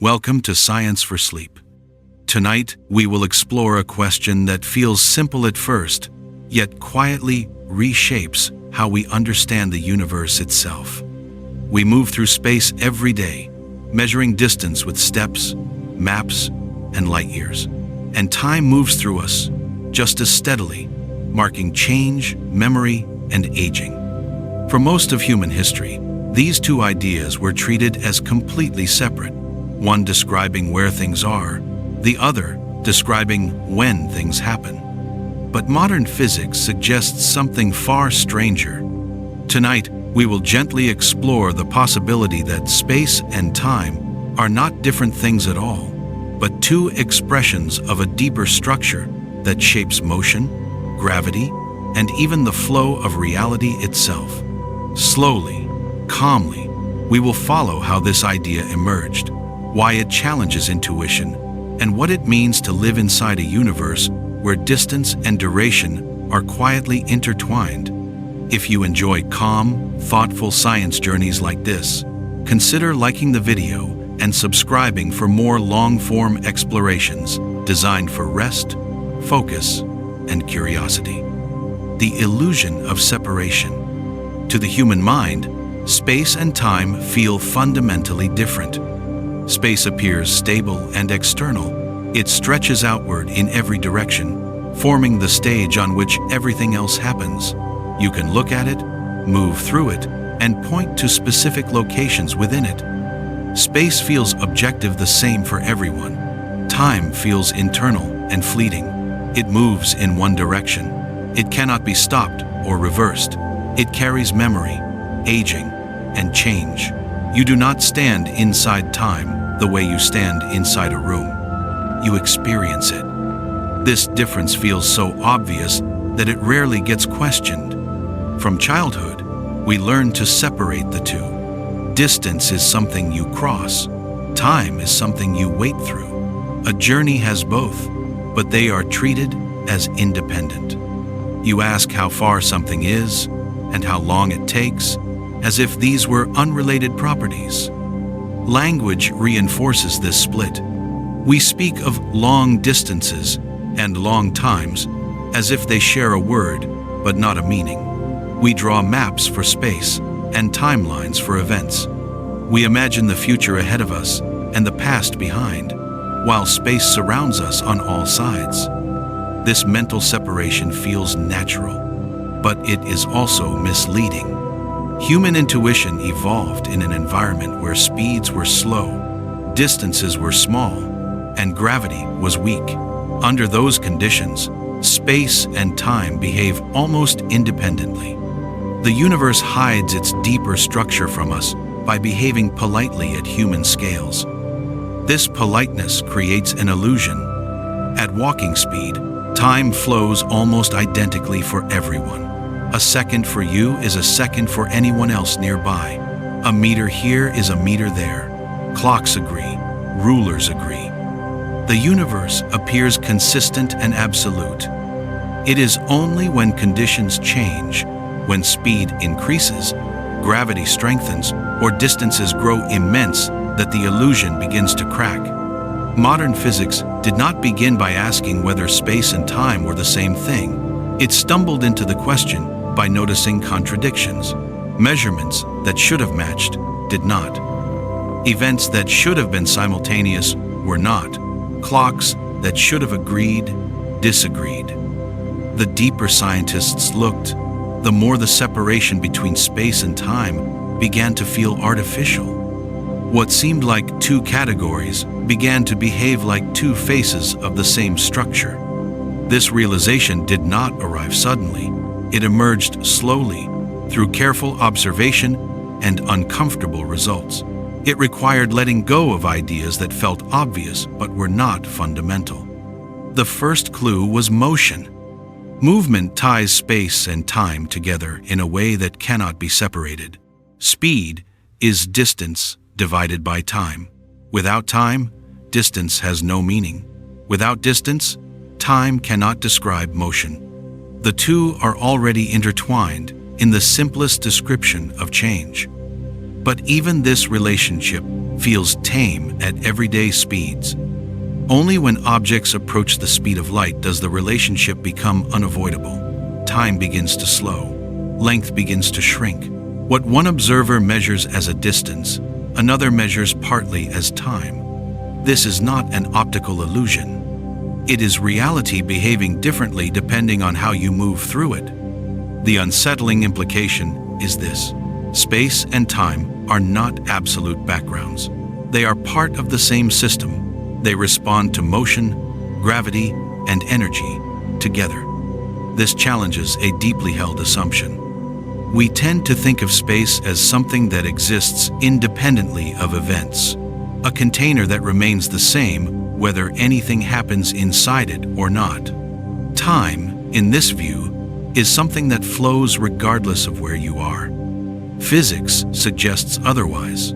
Welcome to Science for Sleep. Tonight, we will explore a question that feels simple at first, yet quietly reshapes how we understand the universe itself. We move through space every day, measuring distance with steps, maps, and light years. And time moves through us, just as steadily, marking change, memory, and aging. For most of human history, these two ideas were treated as completely separate, one describing where things are, the other describing when things happen. But modern physics suggests something far stranger. Tonight, we will gently explore the possibility that space and time are not different things at all, but two expressions of a deeper structure that shapes motion, gravity, and even the flow of reality itself. Slowly, calmly, we will follow how this idea emerged, why it challenges intuition, and what it means to live inside a universe where distance and duration are quietly intertwined. If you enjoy calm, thoughtful science journeys like this, consider liking the video and subscribing for more long-form explorations designed for rest, focus, and curiosity. The illusion of separation. To the human mind, space and time feel fundamentally different. Space appears stable and external. It stretches outward in every direction, forming the stage on which everything else happens. You can look at it, move through it, and point to specific locations within it. Space feels objective, the same for everyone. Time feels internal and fleeting. It moves in one direction. It cannot be stopped or reversed. It carries memory, aging, and change. You do not stand inside time the way you stand inside a room. You experience it. This difference feels so obvious that it rarely gets questioned. From childhood, we learn to separate the two. Distance is something you cross. Time is something you wait through. A journey has both, but they are treated as independent. You ask how far something is and how long it takes, as if these were unrelated properties. Language reinforces this split. We speak of long distances and long times as if they share a word, but not a meaning. We draw maps for space and timelines for events. We imagine the future ahead of us and the past behind, while space surrounds us on all sides. This mental separation feels natural, but it is also misleading. Human intuition evolved in an environment where speeds were slow, distances were small, and gravity was weak. Under those conditions, space and time behave almost independently. The universe hides its deeper structure from us by behaving politely at human scales. This politeness creates an illusion. At walking speed, time flows almost identically for everyone. A second for you is a second for anyone else nearby. A meter here is a meter there. Clocks agree, rulers agree. The universe appears consistent and absolute. It is only when conditions change, when speed increases, gravity strengthens, or distances grow immense, that the illusion begins to crack. Modern physics did not begin by asking whether space and time were the same thing. It stumbled into the question by noticing contradictions. Measurements that should have matched did not. Events that should have been simultaneous were not. Clocks that should have agreed disagreed. The deeper scientists looked, the more the separation between space and time began to feel artificial. What seemed like two categories began to behave like two faces of the same structure. This realization did not arrive suddenly. It emerged slowly, through careful observation and uncomfortable results. It required letting go of ideas that felt obvious but were not fundamental. The first clue was motion. Movement ties space and time together in a way that cannot be separated. Speed is distance divided by time. Without time, distance has no meaning. Without distance, time cannot describe motion. The two are already intertwined in the simplest description of change. But even this relationship feels tame at everyday speeds. Only when objects approach the speed of light does the relationship become unavoidable. Time begins to slow. Length begins to shrink. What one observer measures as a distance, another measures partly as time. This is not an optical illusion. It is reality behaving differently depending on how you move through it. The unsettling implication is this: space and time are not absolute backgrounds. They are part of the same system. They respond to motion, gravity, and energy together. This challenges a deeply held assumption. We tend to think of space as something that exists independently of events, a container that remains the same whether anything happens inside it or not. Time, in this view, is something that flows regardless of where you are. Physics suggests otherwise.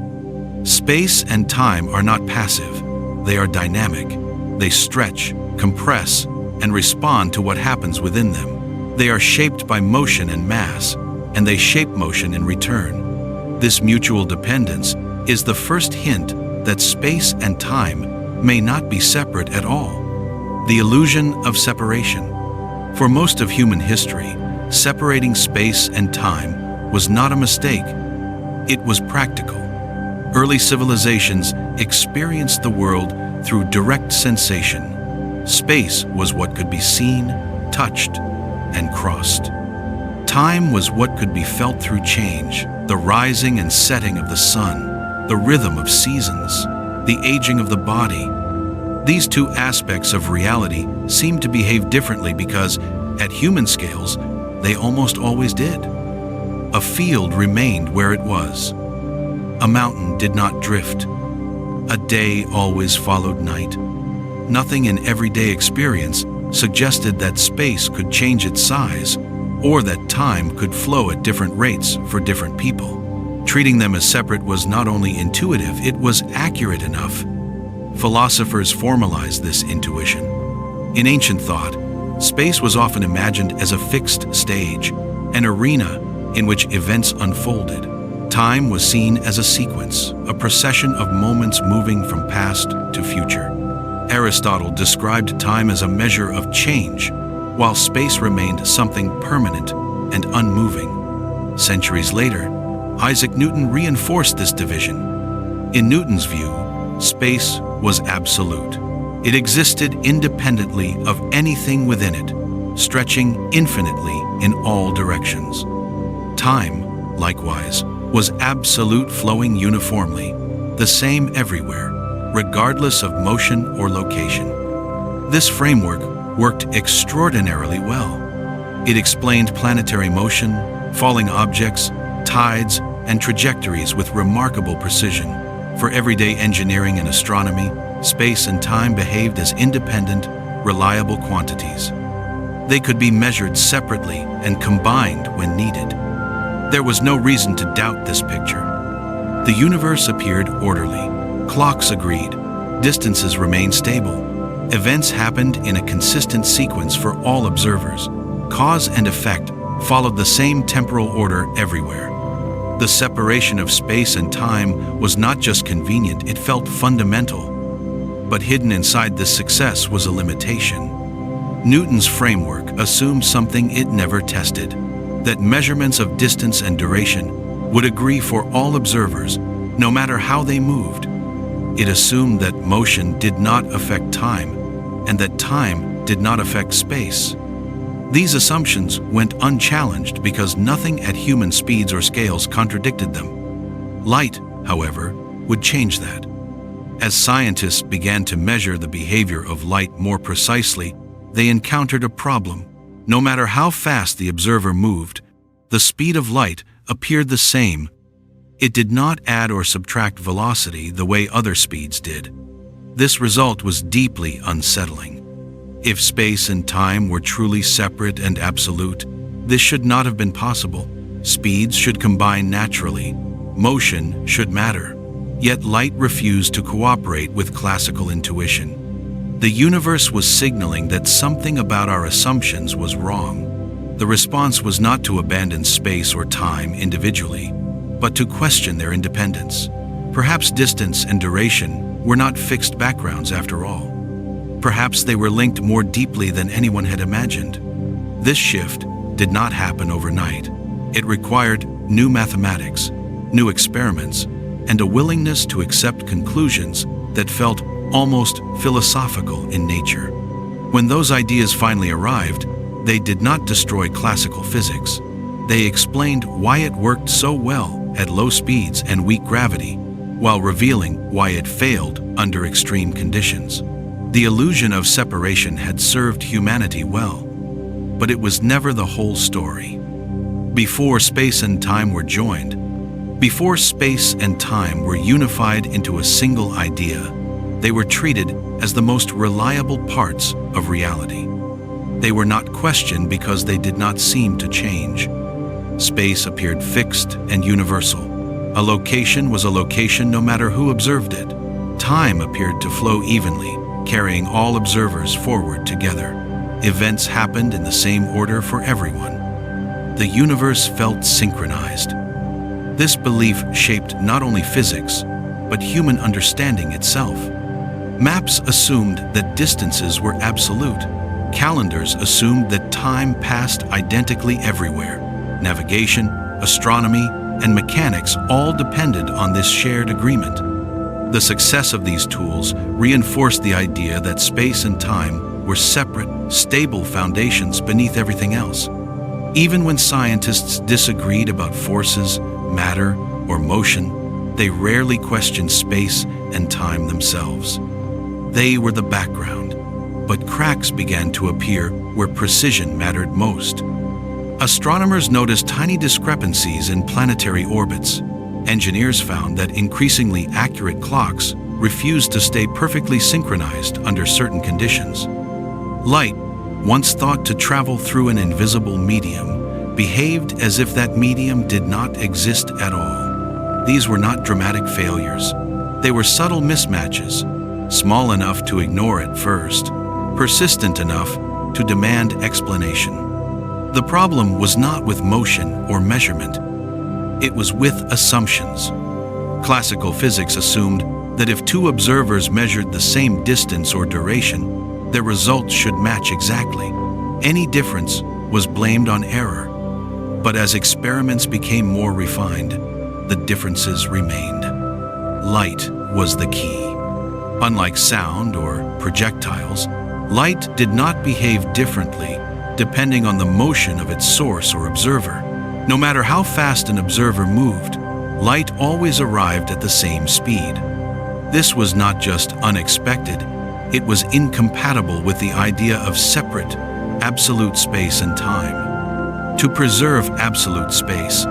Space and time are not passive. They are dynamic. They stretch, compress, and respond to what happens within them. They are shaped by motion and mass, and they shape motion in return. This mutual dependence is the first hint that space and time may not be separate at all. The illusion of separation. For most of human history, separating space and time was not a mistake. It was practical. Early civilizations experienced the world through direct sensation. Space was what could be seen, touched, and crossed. Time was what could be felt through change, the rising and setting of the sun, the rhythm of seasons, the aging of the body. These two aspects of reality seem to behave differently because, at human scales, they almost always did. A field remained where it was. A mountain did not drift. A day always followed night. Nothing in everyday experience suggested that space could change its size or that time could flow at different rates for different people. Treating them as separate was not only intuitive, it was accurate enough. Philosophers formalized this intuition. In ancient thought, space was often imagined as a fixed stage, an arena in which events unfolded. Time was seen as a sequence, a procession of moments moving from past to future. Aristotle described time as a measure of change, while space remained something permanent and unmoving. Centuries later, Isaac Newton reinforced this division. In Newton's view, space was absolute. It existed independently of anything within it, stretching infinitely in all directions. Time, likewise, was absolute, flowing uniformly, the same everywhere, regardless of motion or location. This framework worked extraordinarily well. It explained planetary motion, falling objects, tides, and trajectories with remarkable precision. For everyday engineering and astronomy, space and time behaved as independent, reliable quantities. They could be measured separately and combined when needed. There was no reason to doubt this picture. The universe appeared orderly. Clocks agreed. Distances remained stable. Events happened in a consistent sequence for all observers. Cause and effect followed the same temporal order everywhere. The separation of space and time was not just convenient, it felt fundamental. But hidden inside this success was a limitation. Newton's framework assumed something it never tested, that measurements of distance and duration would agree for all observers, no matter how they moved. It assumed that motion did not affect time, and that time did not affect space. These assumptions went unchallenged because nothing at human speeds or scales contradicted them. Light, however, would change that. As scientists began to measure the behavior of light more precisely, they encountered a problem. No matter how fast the observer moved, the speed of light appeared the same. It did not add or subtract velocity the way other speeds did. This result was deeply unsettling. If space and time were truly separate and absolute, this should not have been possible. Speeds should combine naturally. Motion should matter. Yet light refused to cooperate with classical intuition. The universe was signaling that something about our assumptions was wrong. The response was not to abandon space or time individually, but to question their independence. Perhaps distance and duration were not fixed backgrounds after all. Perhaps they were linked more deeply than anyone had imagined. This shift did not happen overnight. It required new mathematics, new experiments, and a willingness to accept conclusions that felt almost philosophical in nature. When those ideas finally arrived, they did not destroy classical physics. They explained why it worked so well at low speeds and weak gravity, while revealing why it failed under extreme conditions. The illusion of separation had served humanity well, but it was never the whole story. Before space and time were joined, before space and time were unified into a single idea, they were treated as the most reliable parts of reality. They were not questioned because they did not seem to change. Space appeared fixed and universal. A location was a location no matter who observed it. Time appeared to flow evenly, carrying all observers forward together. Events happened in the same order for everyone. The universe felt synchronized. This belief shaped not only physics, but human understanding itself. Maps assumed that distances were absolute. Calendars assumed that time passed identically everywhere. Navigation, astronomy, and mechanics all depended on this shared agreement. The success of these tools reinforced the idea that space and time were separate, stable foundations beneath everything else. Even when scientists disagreed about forces, matter, or motion, they rarely questioned space and time themselves. They were the background, but cracks began to appear where precision mattered most. Astronomers noticed tiny discrepancies in planetary orbits. Engineers found that increasingly accurate clocks refused to stay perfectly synchronized under certain conditions. Light, once thought to travel through an invisible medium, behaved as if that medium did not exist at all. These were not dramatic failures. They were subtle mismatches, small enough to ignore at first, persistent enough to demand explanation. The problem was not with motion or measurement. It was with assumptions. Classical physics assumed that if two observers measured the same distance or duration, their results should match exactly. Any difference was blamed on error. But as experiments became more refined, the differences remained. Light was the key. Unlike sound or projectiles, light did not behave differently depending on the motion of its source or observer. No matter how fast an observer moved, light always arrived at the same speed. This was not just unexpected, it was incompatible with the idea of separate, absolute space and time. To preserve absolute space,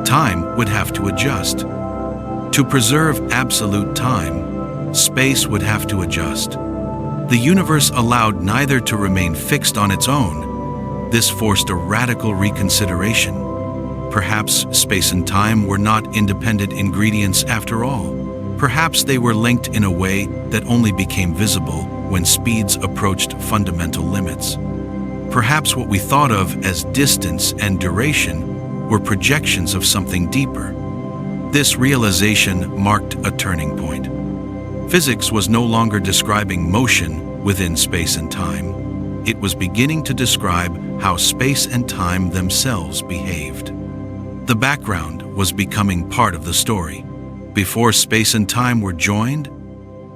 time would have to adjust. To preserve absolute time, space would have to adjust. The universe allowed neither to remain fixed on its own. This forced a radical reconsideration. Perhaps space and time were not independent ingredients after all. Perhaps they were linked in a way that only became visible when speeds approached fundamental limits. Perhaps what we thought of as distance and duration were projections of something deeper. This realization marked a turning point. Physics was no longer describing motion within space and time. It was beginning to describe how space and time themselves behaved. The background was becoming part of the story. Before space and time were joined,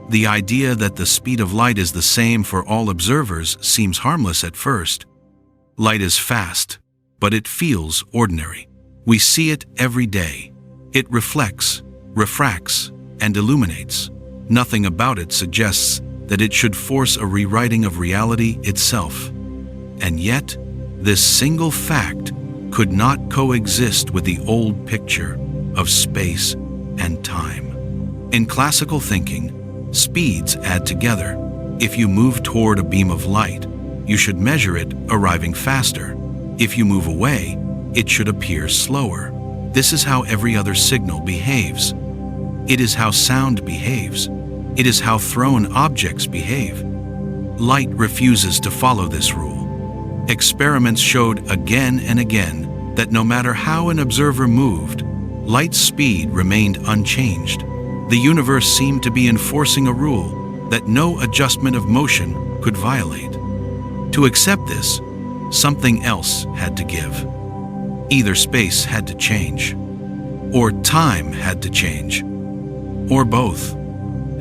the idea that the speed of light is the same for all observers seems harmless at first. Light is fast, but it feels ordinary. We see it every day. It reflects, refracts, and illuminates. Nothing about it suggests that it should force a rewriting of reality itself. And yet, this single fact could not coexist with the old picture of space and time. In classical thinking, speeds add together. If you move toward a beam of light, you should measure it arriving faster. If you move away, it should appear slower. This is how every other signal behaves. It is how sound behaves. It is how thrown objects behave. Light refuses to follow this rule. Experiments showed again and again that no matter how an observer moved, light's speed remained unchanged. The universe seemed to be enforcing a rule that no adjustment of motion could violate. To accept this, something else had to give. Either space had to change, or time had to change, or both.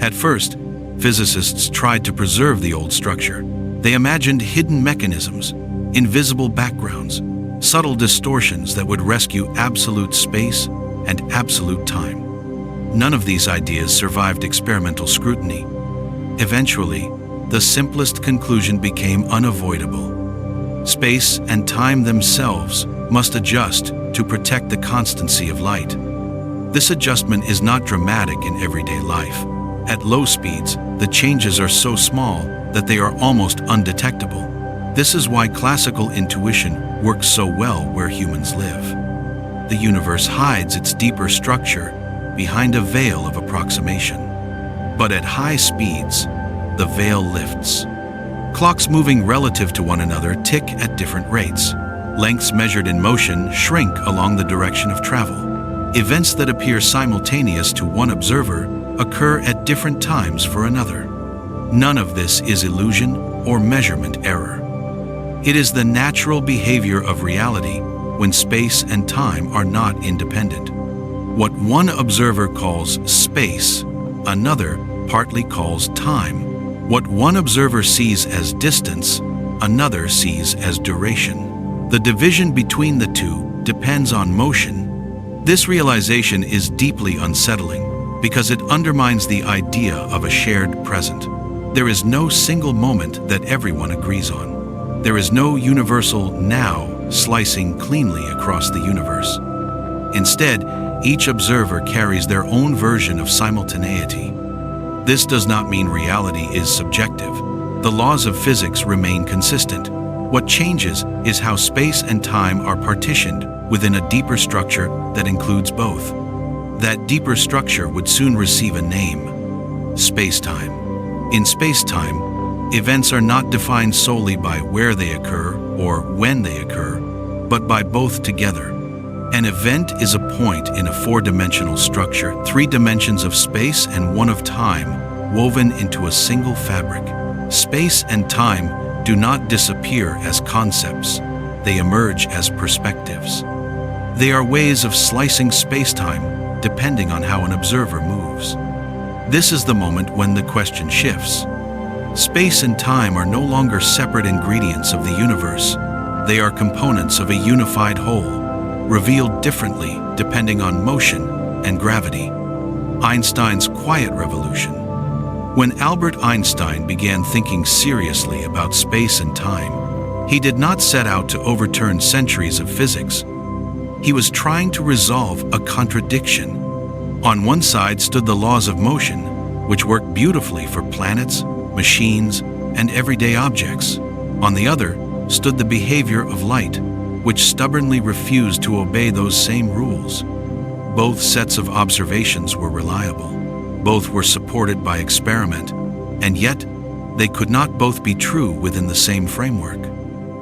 At first, physicists tried to preserve the old structure. They imagined hidden mechanisms, invisible backgrounds, subtle distortions that would rescue absolute space and absolute time. None of these ideas survived experimental scrutiny. Eventually, the simplest conclusion became unavoidable. Space and time themselves must adjust to protect the constancy of light. This adjustment is not dramatic in everyday life. At low speeds, the changes are so small that they are almost undetectable. This is why classical intuition works so well where humans live. The universe hides its deeper structure behind a veil of approximation. But at high speeds, the veil lifts. Clocks moving relative to one another tick at different rates. Lengths measured in motion shrink along the direction of travel. Events that appear simultaneous to one observer occur at different times for another. None of this is illusion or measurement error. It is the natural behavior of reality when space and time are not independent. What one observer calls space, another partly calls time. What one observer sees as distance, another sees as duration. The division between the two depends on motion. This realization is deeply unsettling because it undermines the idea of a shared present. There is no single moment that everyone agrees on. There is no universal now slicing cleanly across the universe. Instead, each observer carries their own version of simultaneity. This does not mean reality is subjective. The laws of physics remain consistent. What changes is how space and time are partitioned within a deeper structure that includes both. That deeper structure would soon receive a name: spacetime. In spacetime, events are not defined solely by where they occur or when they occur, but by both together. An event is a point in a four-dimensional structure, 3 dimensions of space and 1 of time, woven into a single fabric. Space and time do not disappear as concepts. They emerge as perspectives. They are ways of slicing space-time depending on how an observer moves. This is the moment when the question shifts. Space and time are no longer separate ingredients of the universe. They are components of a unified whole, revealed differently depending on motion and gravity. Einstein's quiet revolution. When Albert Einstein began thinking seriously about space and time, he did not set out to overturn centuries of physics. He was trying to resolve a contradiction. On one side stood the laws of motion, which work beautifully for planets, machines, and everyday objects. On the other stood the behavior of light, which stubbornly refused to obey those same rules. Both sets of observations were reliable. Both were supported by experiment, and yet they could not both be true within the same framework.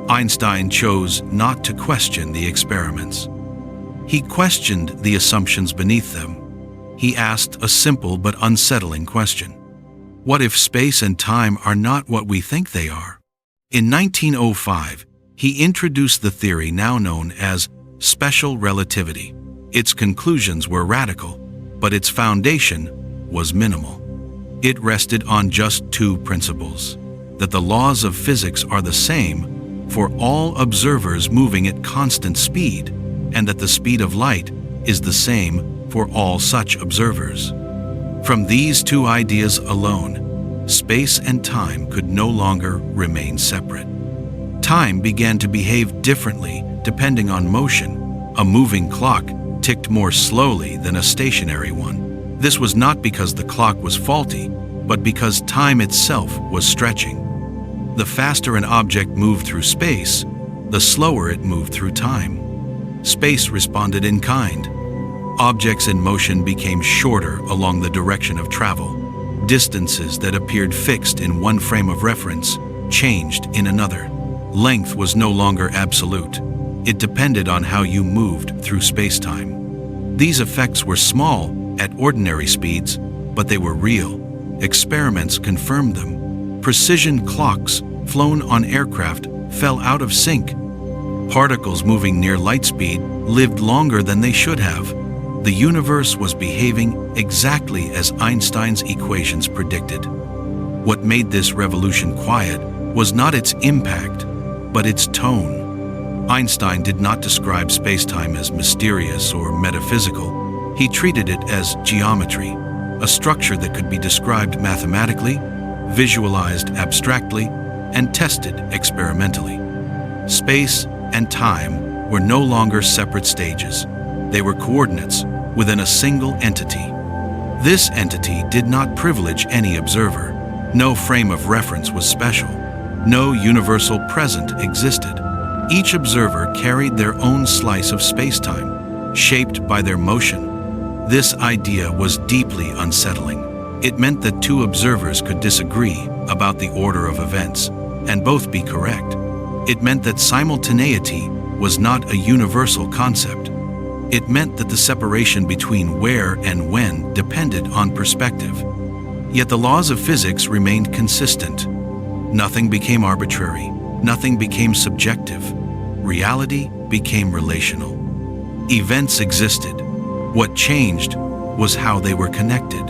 Einstein chose not to question the experiments. He questioned the assumptions beneath them. He asked a simple but unsettling question. What if space and time are not what we think they are? In 1905, he introduced the theory now known as special relativity. Its conclusions were radical, but its foundation was minimal. It rested on just 2 principles: that the laws of physics are the same for all observers moving at constant speed, and that the speed of light is the same for all such observers. From these 2 ideas alone, space and time could no longer remain separate. Time began to behave differently depending on motion. A moving clock ticked more slowly than a stationary one. This was not because the clock was faulty, but because time itself was stretching. The faster an object moved through space, the slower it moved through time. Space responded in kind. Objects in motion became shorter along the direction of travel. Distances that appeared fixed in one frame of reference changed in another. Length was no longer absolute. It depended on how you moved through space-time. These effects were small at ordinary speeds, but they were real. Experiments confirmed them. Precision clocks flown on aircraft fell out of sync. Particles moving near light speed lived longer than they should have. The universe was behaving exactly as Einstein's equations predicted. What made this revolution quiet was not its impact, but its tone. Einstein did not describe spacetime as mysterious or metaphysical. He treated it as geometry, a structure that could be described mathematically, visualized abstractly, and tested experimentally. Space and time were no longer separate stages. They were coordinates within a single entity. This entity did not privilege any observer. No frame of reference was special. No universal present existed. Each observer carried their own slice of spacetime, shaped by their motion. This idea was deeply unsettling. It meant that two observers could disagree about the order of events, and both be correct. It meant that simultaneity was not a universal concept. It meant that the separation between where and when depended on perspective. Yet the laws of physics remained consistent. Nothing became arbitrary. Nothing became subjective. Reality became relational. Events existed. What changed was how they were connected.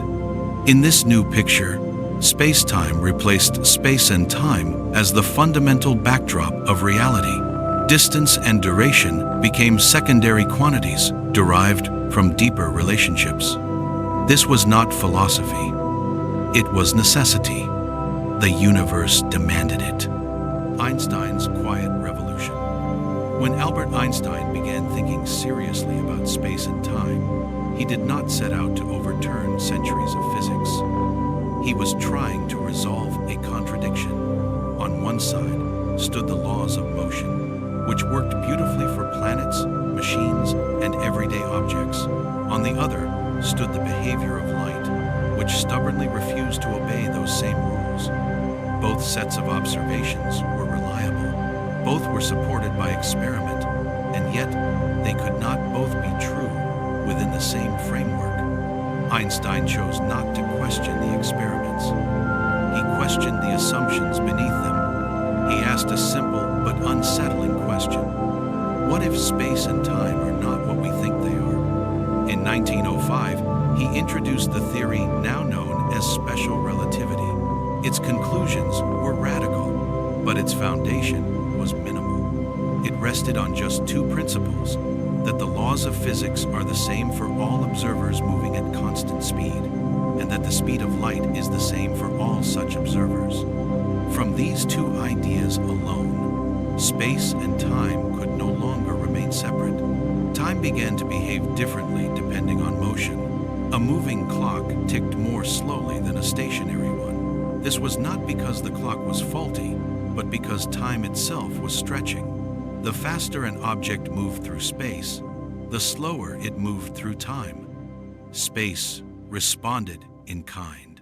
In this new picture, space-time replaced space and time as the fundamental backdrop of reality. Distance and duration became secondary quantities derived from deeper relationships. This was not philosophy. It was necessity. The universe demanded it. Einstein's quiet revolution. When Albert Einstein began thinking seriously about space and time, he did not set out to overturn centuries of physics. He was trying to resolve a contradiction. On one side stood the laws of motion, which worked beautifully for planets, machines, and everyday objects. On the other stood the behavior of light, which stubbornly refused to obey those same rules. Both sets of observations were reliable. Both were supported by experiment, and yet they could not both be true within the same framework. Einstein chose not to question the experiments. He questioned the assumptions beneath them. He asked a simple but unsettling question. What if space and time are not what we think they are? In 1905, he introduced the theory now known as special relativity. Its conclusions were radical, but its foundation was minimal. It rested on just two principles: that the laws of physics are the same for all observers moving at constant speed, and that the speed of light is the same for all such observers. From these two ideas alone, space and time could no longer remain separate. Time began to behave differently depending on motion. A moving clock ticked more slowly than a stationary one. This was not because the clock was faulty, but because time itself was stretching. The faster an object moved through space, the slower it moved through time. Space responded in kind.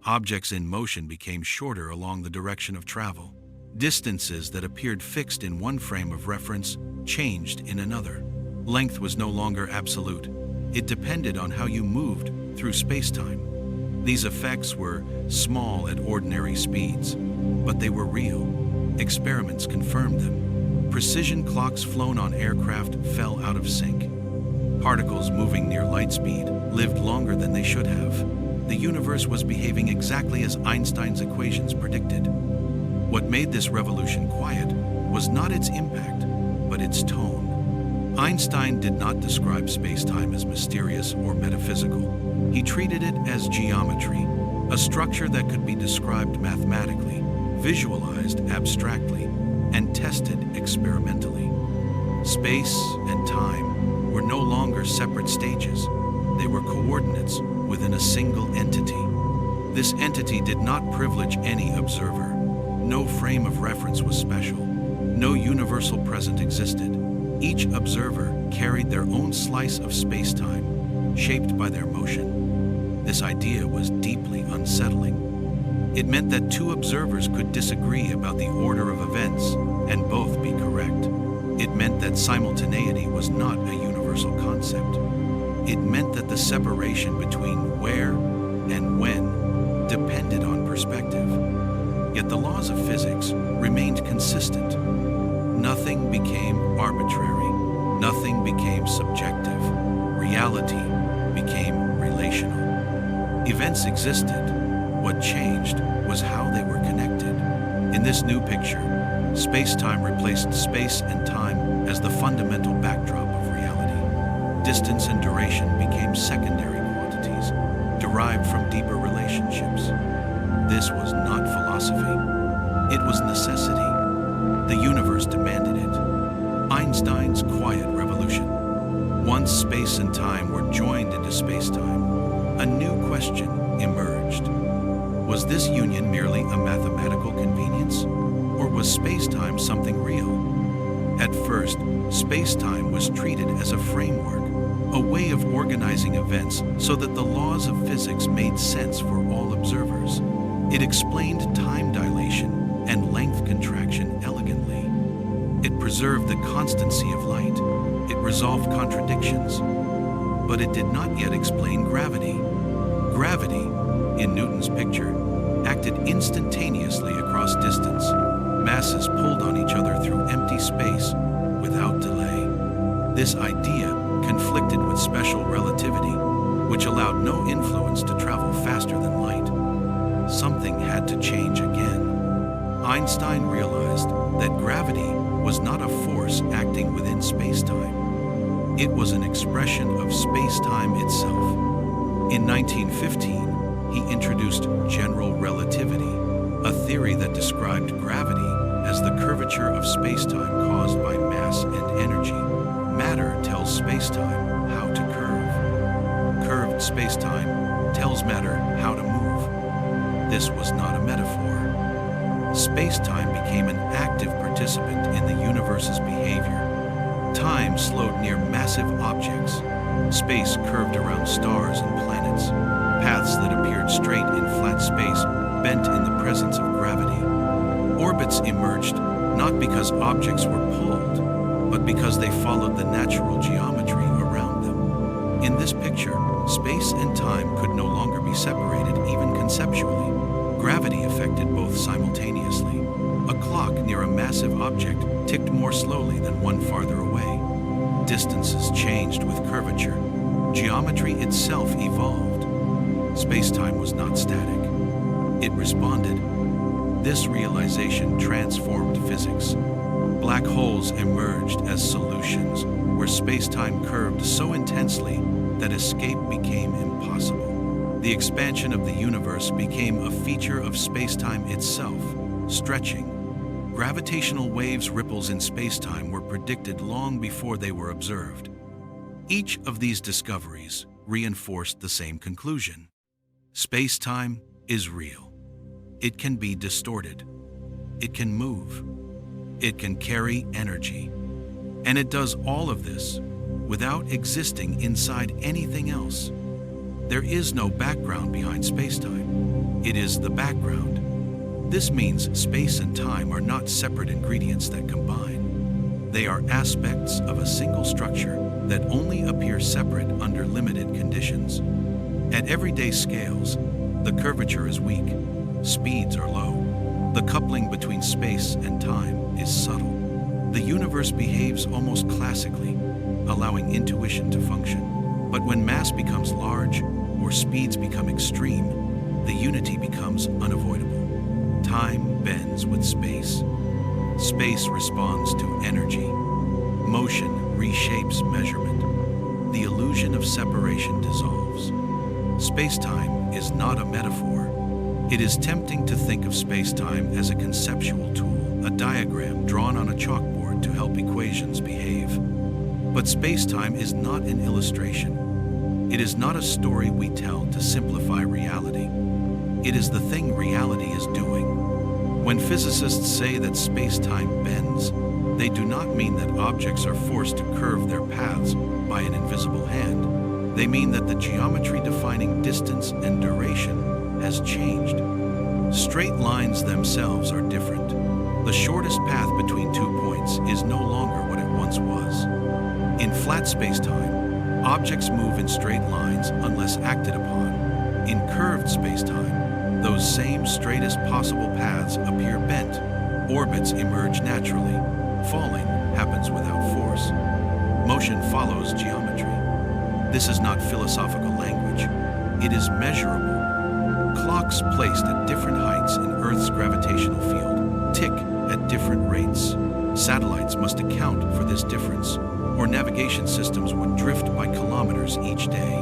Objects in motion became shorter along the direction of travel. Distances that appeared fixed in one frame of reference changed in another. Length was no longer absolute. It depended on how you moved through space-time. These effects were small at ordinary speeds, but they were real. Experiments confirmed them. Precision clocks flown on aircraft fell out of sync. Particles moving near light speed lived longer than they should have. The universe was behaving exactly as Einstein's equations predicted. What made this revolution quiet was not its impact, but its tone. Einstein did not describe space-time as mysterious or metaphysical. He treated it as geometry, a structure that could be described mathematically, visualized abstractly, and tested experimentally. Space and time were no longer separate stages. They were coordinates within a single entity. This entity did not privilege any observer. No frame of reference was special. No universal present existed. Each observer carried their own slice of space-time, shaped by their motion. This idea was deeply unsettling. It meant that two observers could disagree about the order of events and both be correct. It meant that simultaneity was not a universal concept. It meant that the separation between where and when depended on perspective. Yet the laws of physics remained consistent. Nothing became arbitrary. Nothing became subjective. Reality became relational. Events existed. What changed was how they were connected. In this new picture, space-time replaced space and time as the fundamental backdrop of reality. Distance and duration became secondary quantities, derived from deeper relationships. This was not philosophy. It was necessity. The universe demanded it. Einstein's quiet revolution. Once space and time were joined into space-time, a new question emerged. Was this union merely a mathematical convenience, or was space-time something real? At first, space-time was treated as a framework, a way of organizing events so that the laws of physics made sense for all observers. It explained time dilation and length contraction elegantly. It preserved the constancy of light. It resolved contradictions. But it did not yet explain gravity. Gravity, in Newton's picture, acted instantaneously across distance. Masses pulled on each other through empty space without delay. This idea conflicted with special relativity, which allowed no influence to travel faster than light. Something had to change again. Einstein realized that gravity was not a force acting within space-time. It was an expression of space-time itself. In 1915, he introduced general relativity, a theory that described gravity as the curvature of space-time caused by mass and energy. Matter tells space-time how to curve. Curved space-time tells matter how to move. This was not a metaphor. Space-time became an active participant in the universe's behavior. Time slowed near massive objects. Space curved around stars and planets. Paths that appeared straight in flat space bent in the presence of gravity. Orbits emerged not because objects were pulled, but because they followed the natural geometry around them. In this picture, space and time could no longer be separated, even conceptually. Gravity affected both simultaneously. A clock near a massive object ticked more slowly than one farther away. Distances changed with curvature. Geometry itself evolved. Space-time was not static. It responded. This realization transformed physics. Black holes emerged as solutions where space-time curved so intensely that escape became impossible. The expansion of the universe became a feature of space-time itself, stretching. Gravitational waves ripples in space-time were predicted long before they were observed. Each of these discoveries reinforced the same conclusion. Space-time is real. It can be distorted. It can move. It can carry energy. And it does all of this without existing inside anything else. There is no background behind space-time. It is the background. This means space and time are not separate ingredients that combine. They are aspects of a single structure that only appear separate under limited conditions. At everyday scales, the curvature is weak, speeds are low. The coupling between space and time is subtle. The universe behaves almost classically, allowing intuition to function. But when mass becomes large or speeds become extreme, the unity becomes unavoidable. Time bends with space. Space responds to energy. Motion reshapes measurement. The illusion of separation dissolves. Space-time is not a metaphor. It is tempting to think of space-time as a conceptual tool, a diagram drawn on a chalkboard to help equations behave. But space-time is not an illustration. It is not a story we tell to simplify reality. It is the thing reality is doing. When physicists say that space-time bends, they do not mean that objects are forced to curve their paths by an invisible hand. They mean that the geometry defining distance and duration has changed. Straight lines themselves are different. The shortest path between 2 points is no longer what it once was. In flat space-time, Objects move in straight lines unless acted upon. In curved spacetime, those same straightest possible paths appear bent. Orbits emerge naturally. Falling happens without force. Motion follows geometry. This is not philosophical language. It is measurable. Clocks placed at different heights in Earth's gravitational field tick at different rates. Satellites must account for this difference, or navigation systems would drift by kilometers each day.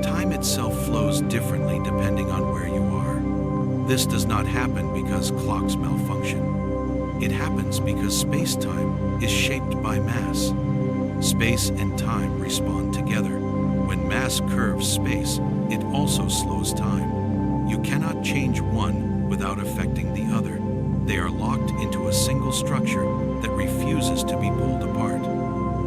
Time itself flows differently depending on where you are. This does not happen because clocks malfunction. It happens because space-time is shaped by mass. Space and time respond together. When mass curves space, it also slows time. You cannot change one without affecting the other. They are locked into a single structure that refuses to be pulled apart.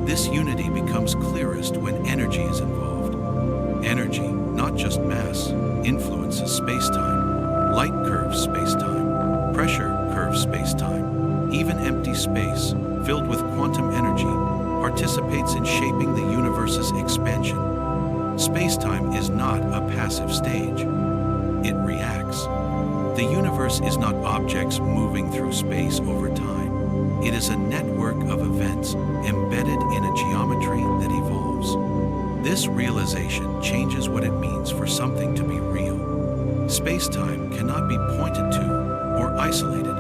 This unity becomes clearest when energy is involved. Energy, not just mass, influences spacetime. Light curves spacetime. Pressure curves spacetime. Even empty space, filled with quantum energy, participates in shaping the universe's expansion. Spacetime is not a passive stage. It reacts. The universe is not objects moving through space over time. It is a network of events embedded in a geometry that evolves. This realization changes what it means for something to be real. Spacetime cannot be pointed to or isolated.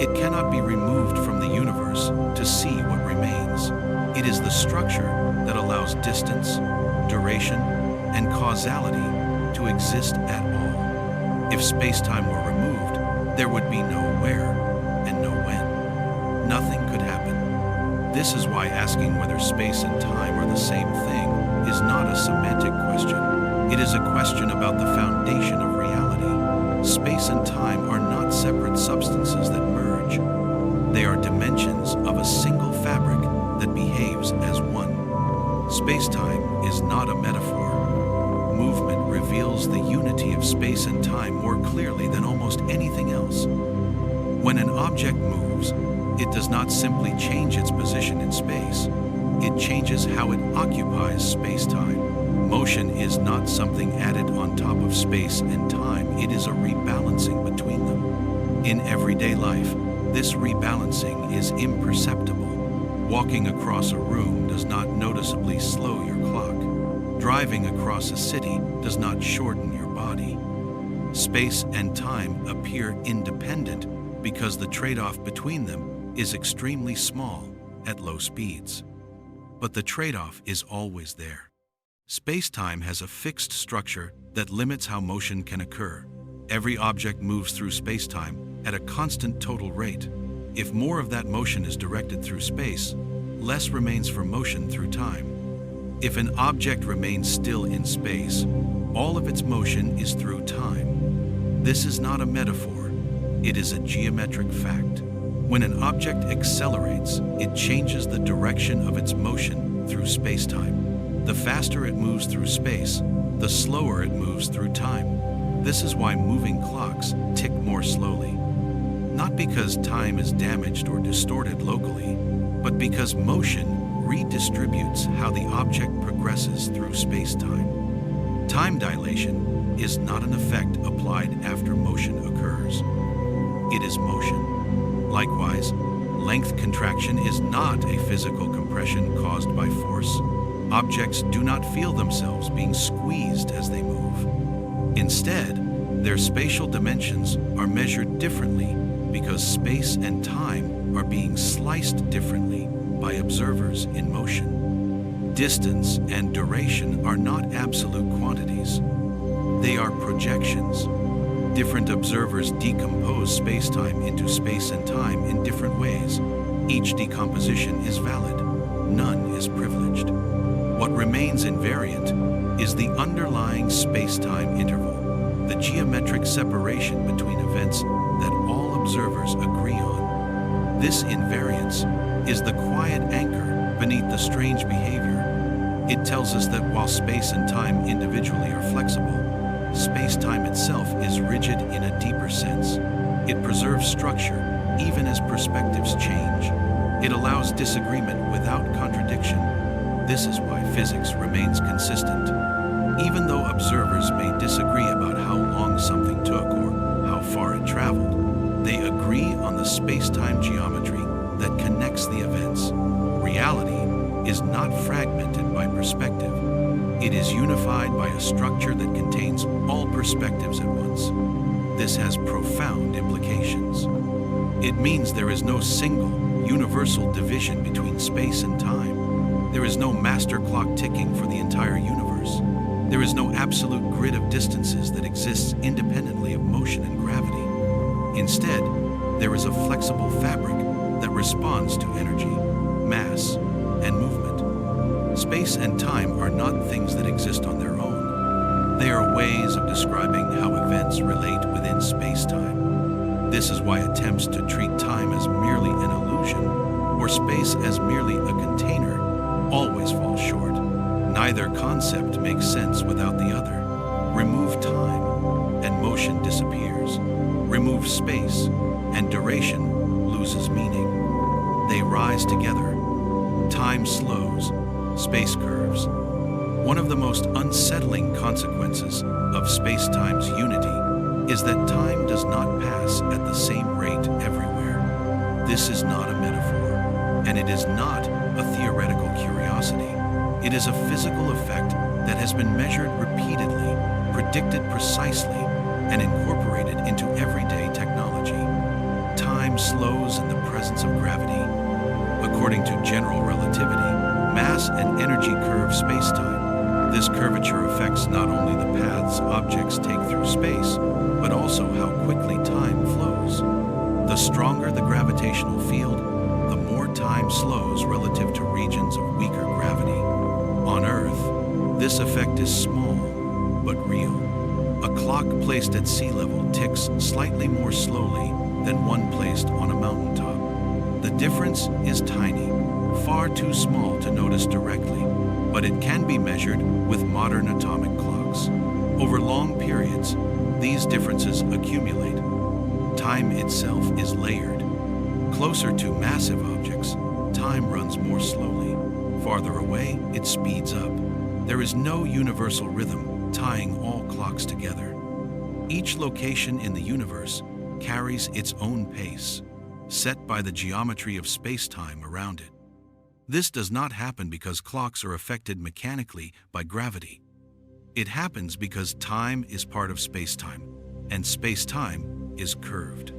It cannot be removed from the universe to see what remains. It is the structure that allows distance, duration, and causality to exist at all. If spacetime were removed, there would be no where and no when. Nothing could happen. This is why asking whether space and time are the same thing is not a semantic question. It is a question about the foundation of reality. Space and time are not separate substances that merge. They are dimensions of a single fabric that behaves as one. Spacetime is not a metaphor. Movement reveals the unity of space and time more clearly than almost anything else. When an object moves, it does not simply change its position in space. It changes how it occupies space-time. Motion is not something added on top of space and time. It is a rebalancing between them. In everyday life, this rebalancing is imperceptible. Walking across a room does not noticeably slow your clock. Driving across a city does not shorten your body. Space and time appear independent because the trade-off between them is extremely small at low speeds. But the trade-off is always there. Space-time has a fixed structure that limits how motion can occur. Every object moves through space-time at a constant total rate. If more of that motion is directed through space, less remains for motion through time. If an object remains still in space, all of its motion is through time. This is not a metaphor. It is a geometric fact. When an object accelerates, it changes the direction of its motion through space-time. The faster it moves through space, the slower it moves through time. This is why moving clocks tick more slowly. Not because time is damaged or distorted locally, but because motion redistributes how the object progresses through space-time. Time dilation is not an effect applied after motion occurs. It is motion. Likewise, length contraction is not a physical compression caused by force. Objects do not feel themselves being squeezed as they move. Instead, their spatial dimensions are measured differently because space and time are being sliced differently by observers in motion. Distance and duration are not absolute quantities. They are projections. Different observers decompose space-time into space and time in different ways. Each decomposition is valid. None is privileged. What remains invariant is the underlying space-time interval, the geometric separation between events that all observers agree on. This invariance is the quiet anchor beneath the strange behavior. It tells us that while space and time individually are flexible, space-time itself is rigid in a deeper sense. It preserves structure even as perspectives change. It allows disagreement without contradiction. This is why physics remains consistent. Even though observers may disagree about how long something took or how far it traveled, they agree on the space-time geometry that connects the events. Reality is not fragmented by perspective. It is unified by a structure that contains all perspectives at once. This has profound implications. It means there is no single, universal division between space and time. There is no master clock ticking for the entire universe. There is no absolute grid of distances that exists independently of motion and gravity. Instead, there is a flexible fabric that responds to energy, mass, and movement. Space and time are not things that exist on their own. They are ways of describing how events relate within space-time. This is why attempts to treat time as merely an illusion or space as merely a container always fall short. Neither concept makes sense without the other. Remove time, and motion disappears. Remove space, and duration loses meaning. They rise together. Time slows, space curves. One of the most unsettling consequences of space-time's unity is that time does not pass at the same rate everywhere. This is not a metaphor, and it is not a theoretical curiosity. It is a physical effect that has been measured repeatedly, predicted precisely, and incorporated into everyday technology. Time slows in the presence of gravity. According to general relativity, mass and energy curve spacetime. This curvature affects not only the paths objects take through space, but also how quickly time flows. The stronger the gravitational field, the more time slows relative to regions of weaker gravity. On Earth, this effect is small, but real. A clock placed at sea level ticks slightly more slowly than one placed on a mountaintop. The difference is tiny, far too small to notice directly, but it can be measured with modern atomic clocks. Over long periods, these differences accumulate. Time itself is layered. Closer to massive objects, time runs more slowly. Farther away, it speeds up. There is no universal rhythm tying all clocks together. Each location in the universe carries its own pace, set by the geometry of space-time around it. This does not happen because clocks are affected mechanically by gravity. It happens because time is part of space-time, and space-time is curved.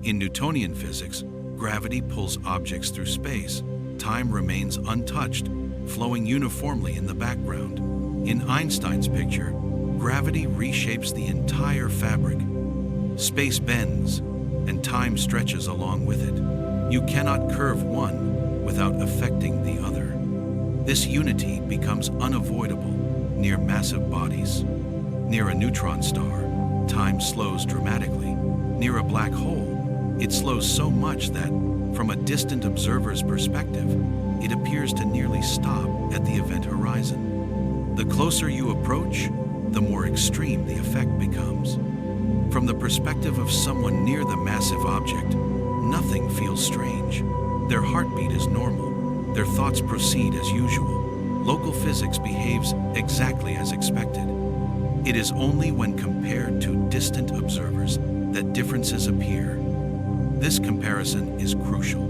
In Newtonian physics, gravity pulls objects through space. Time remains untouched, flowing uniformly in the background. In Einstein's picture, gravity reshapes the entire fabric. Space bends, and time stretches along with it. You cannot curve one without affecting the other. This unity becomes unavoidable near massive bodies. Near a neutron star, time slows dramatically. Near a black hole, it slows so much that, from a distant observer's perspective, it appears to nearly stop at the event horizon. The closer you approach, the more extreme the effect becomes. From the perspective of someone near the massive object, nothing feels strange. Their heartbeat is normal. Their thoughts proceed as usual. Local physics behaves exactly as expected. It is only when compared to distant observers that differences appear. This comparison is crucial.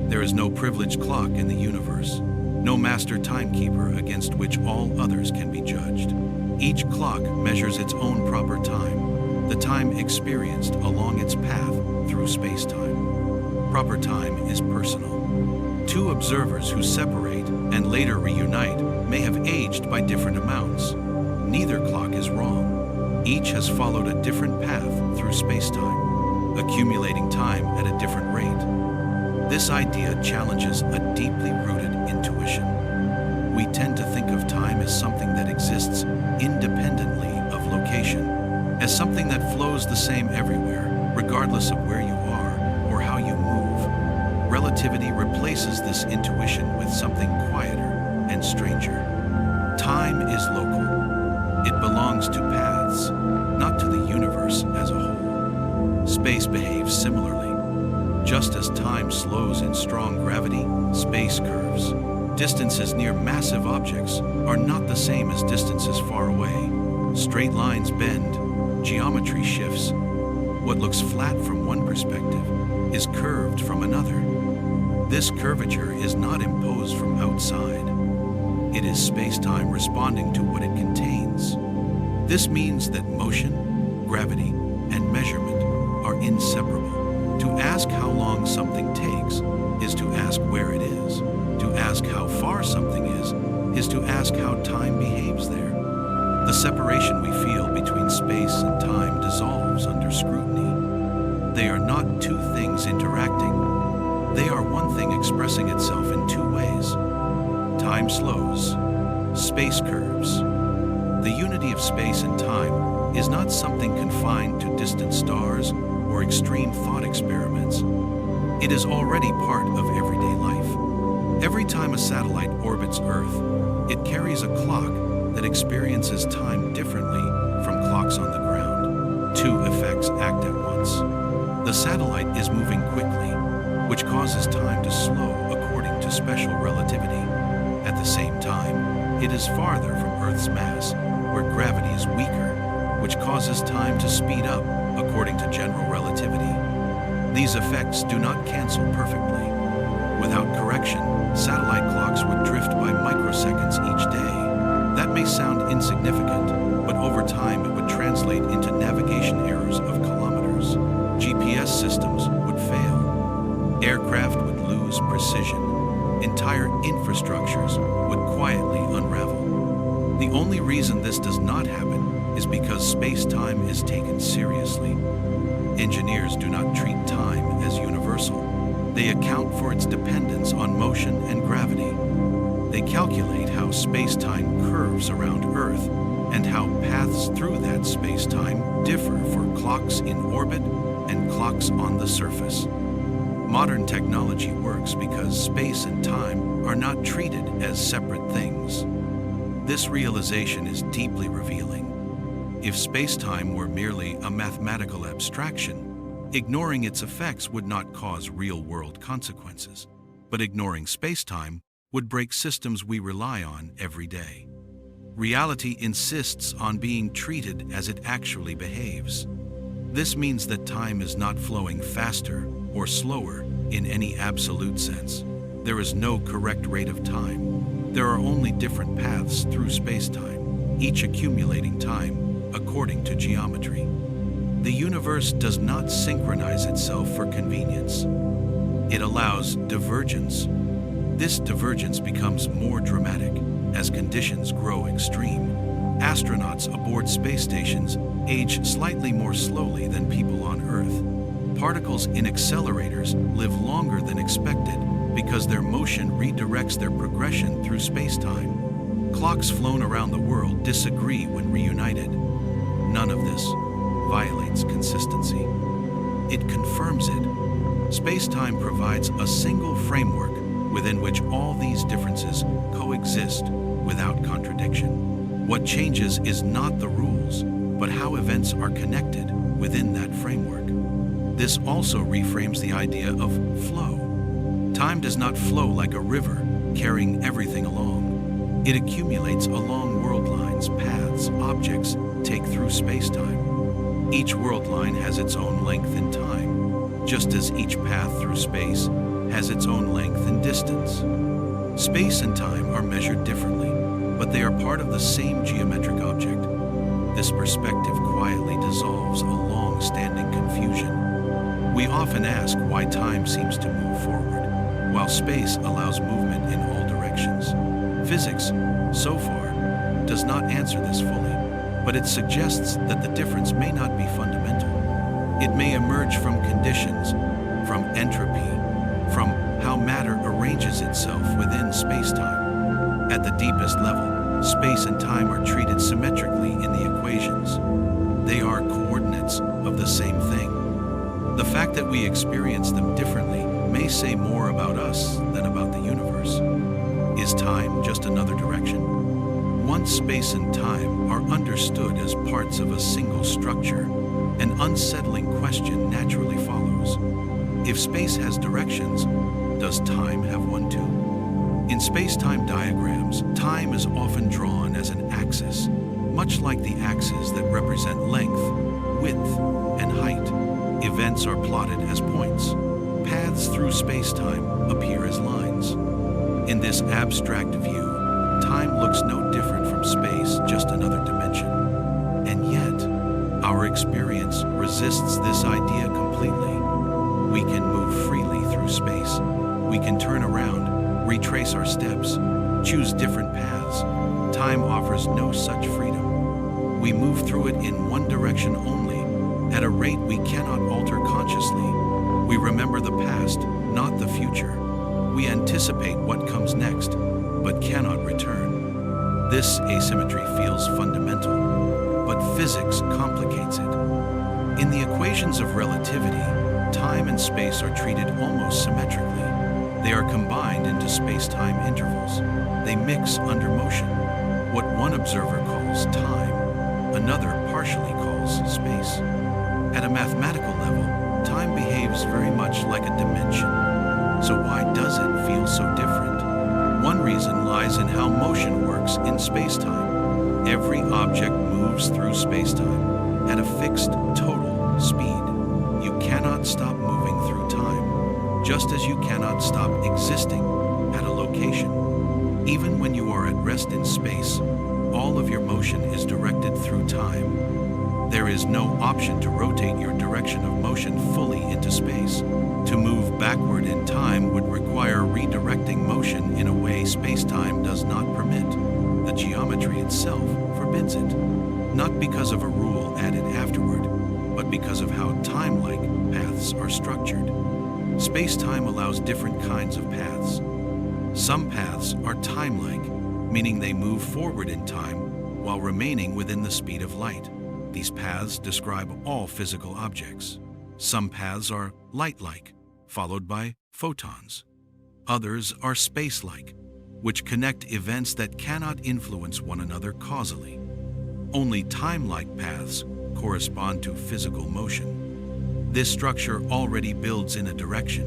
There is no privileged clock in the universe, no master timekeeper against which all others can be judged. Each clock measures its own proper time, the time experienced along its path through space-time. Proper time is personal. Two observers who separate and later reunite may have aged by different amounts. Neither clock is wrong. Each has followed a different path through space-time, accumulating time at a different rate. This idea challenges a deeply rooted intuition. We tend to think of time as something that exists independently of location, as something that flows the same everywhere, regardless of where you are or how you move. Relativity replaces this intuition with something quieter and stranger. Time is local. It belongs to paths, not to the universe as a whole. Space behaves similarly. Just as time slows in strong gravity, space curves. Distances near massive objects are not the same as distances far away. Straight lines bend, geometry shifts. What looks flat from one perspective is curved from another. This curvature is not imposed from outside. It is space-time responding to what it contains. This means that motion, gravity, and measurement are inseparable. To ask how long something takes is to ask where it is. To ask how far something is to ask how time behaves there. The separation we feel between space and time dissolves under scrutiny. They are not two things interacting. They are one thing expressing itself in two ways. Time slows, space curves. The unity of space and time is not something confined to distant stars or extreme thought experiments. It is already part of everyday life. Every time a satellite orbits Earth, it carries a clock that experiences time differently from clocks on the ground. Two effects act at once. The satellite is moving quickly, which causes time to slow according to special relativity. At the same time, it is farther from Earth's mass, where gravity is weaker, which causes time to speed up according to general relativity. These effects do not cancel perfectly. Without correction, satellite clocks would drift by microseconds each day. That may sound insignificant, but over time it would translate into navigation errors of kilometers. GPS systems would fail. Aircraft would lose precision. Entire infrastructures would quietly unravel. The only reason this does not happen is because space-time is taken seriously. Engineers do not treat time as universal. They account for its dependence on motion and gravity. They calculate how space-time curves around Earth and how paths through that space-time differ for clocks in orbit and clocks on the surface. Modern technology works because space and time are not treated as separate things. This realization is deeply revealing. If space-time were merely a mathematical abstraction, ignoring its effects would not cause real-world consequences. But ignoring space-time would break systems we rely on every day. Reality insists on being treated as it actually behaves. This means that time is not flowing faster or slower in any absolute sense. There is no correct rate of time. There are only different paths through space-time, each accumulating time according to geometry. The universe does not synchronize itself for convenience. It allows divergence. This divergence becomes more dramatic as conditions grow extreme. Astronauts aboard space stations age slightly more slowly than people on Earth. Particles in accelerators live longer than expected because their motion redirects their progression through space-time. Clocks flown around the world disagree when reunited. None of this violates consistency. It confirms it. Space-time provides a single framework within which all these differences coexist without contradiction. What changes is not the rules, but how events are connected within that framework. This also reframes the idea of flow. Time does not flow like a river, carrying everything along. It accumulates along world lines, paths, objects take through space-time. Each world line has its own length and time, just as each path through space has its own length and distance. Space and time are measured differently, but they are part of the same geometric object. This perspective quietly dissolves a long-standing confusion. We often ask why time seems to move forward, while space allows movement in all directions. Physics, so far, does not answer this fully, but it suggests that the difference may not be fundamental. It may emerge from conditions, from entropy, from how matter arranges itself within space-time. At the deepest level, space and time are treated symmetrically in the equations. They are coordinates of the same thing. The fact that we experience them differently may say more about us than about the universe. Is time just another direction? Once space and time are understood as parts of a single structure, an unsettling question naturally follows. If space has directions, does time have one too? In space-time diagrams, time is often drawn as an axis, much like the axes that represent length, width, and height. Events are plotted as points. Paths through space-time appear as lines. In this abstract view, time looks no different from space, just another dimension. And yet, our experience resists this idea completely. We can move freely through space. We can turn around, retrace our steps, choose different paths. Time offers no such freedom. We move through it in one direction only, at a rate we cannot alter consciously. We remember the past, not the future. We anticipate what comes next, but cannot return. This asymmetry feels fundamental, but physics complicates it. In the equations of relativity, time and space are treated almost symmetrically. They are combined into space-time intervals. They mix under motion. What one observer calls time, another partially calls space. At a mathematical level, time behaves very much like a dimension. So why does it feel so different? One reason lies in how motion works in space-time. Every object moves through space-time at a fixed total speed. You cannot stop moving through time, just as you cannot stop existing at a location. Even when you are at rest in space, all of your motion is directed through time. There is no option to rotate your direction of motion fully into space. To move backward in time would require redirecting motion in a way space-time does not permit. The geometry itself forbids it, not because of a rule added afterward, but because of how time-like paths are structured. Space-time allows different kinds of paths. Some paths are time-like, meaning they move forward in time while remaining within the speed of light. These paths describe all physical objects. Some paths are light-like, followed by photons. Others are space-like, which connect events that cannot influence one another causally. Only time-like paths correspond to physical motion. This structure already builds in a direction.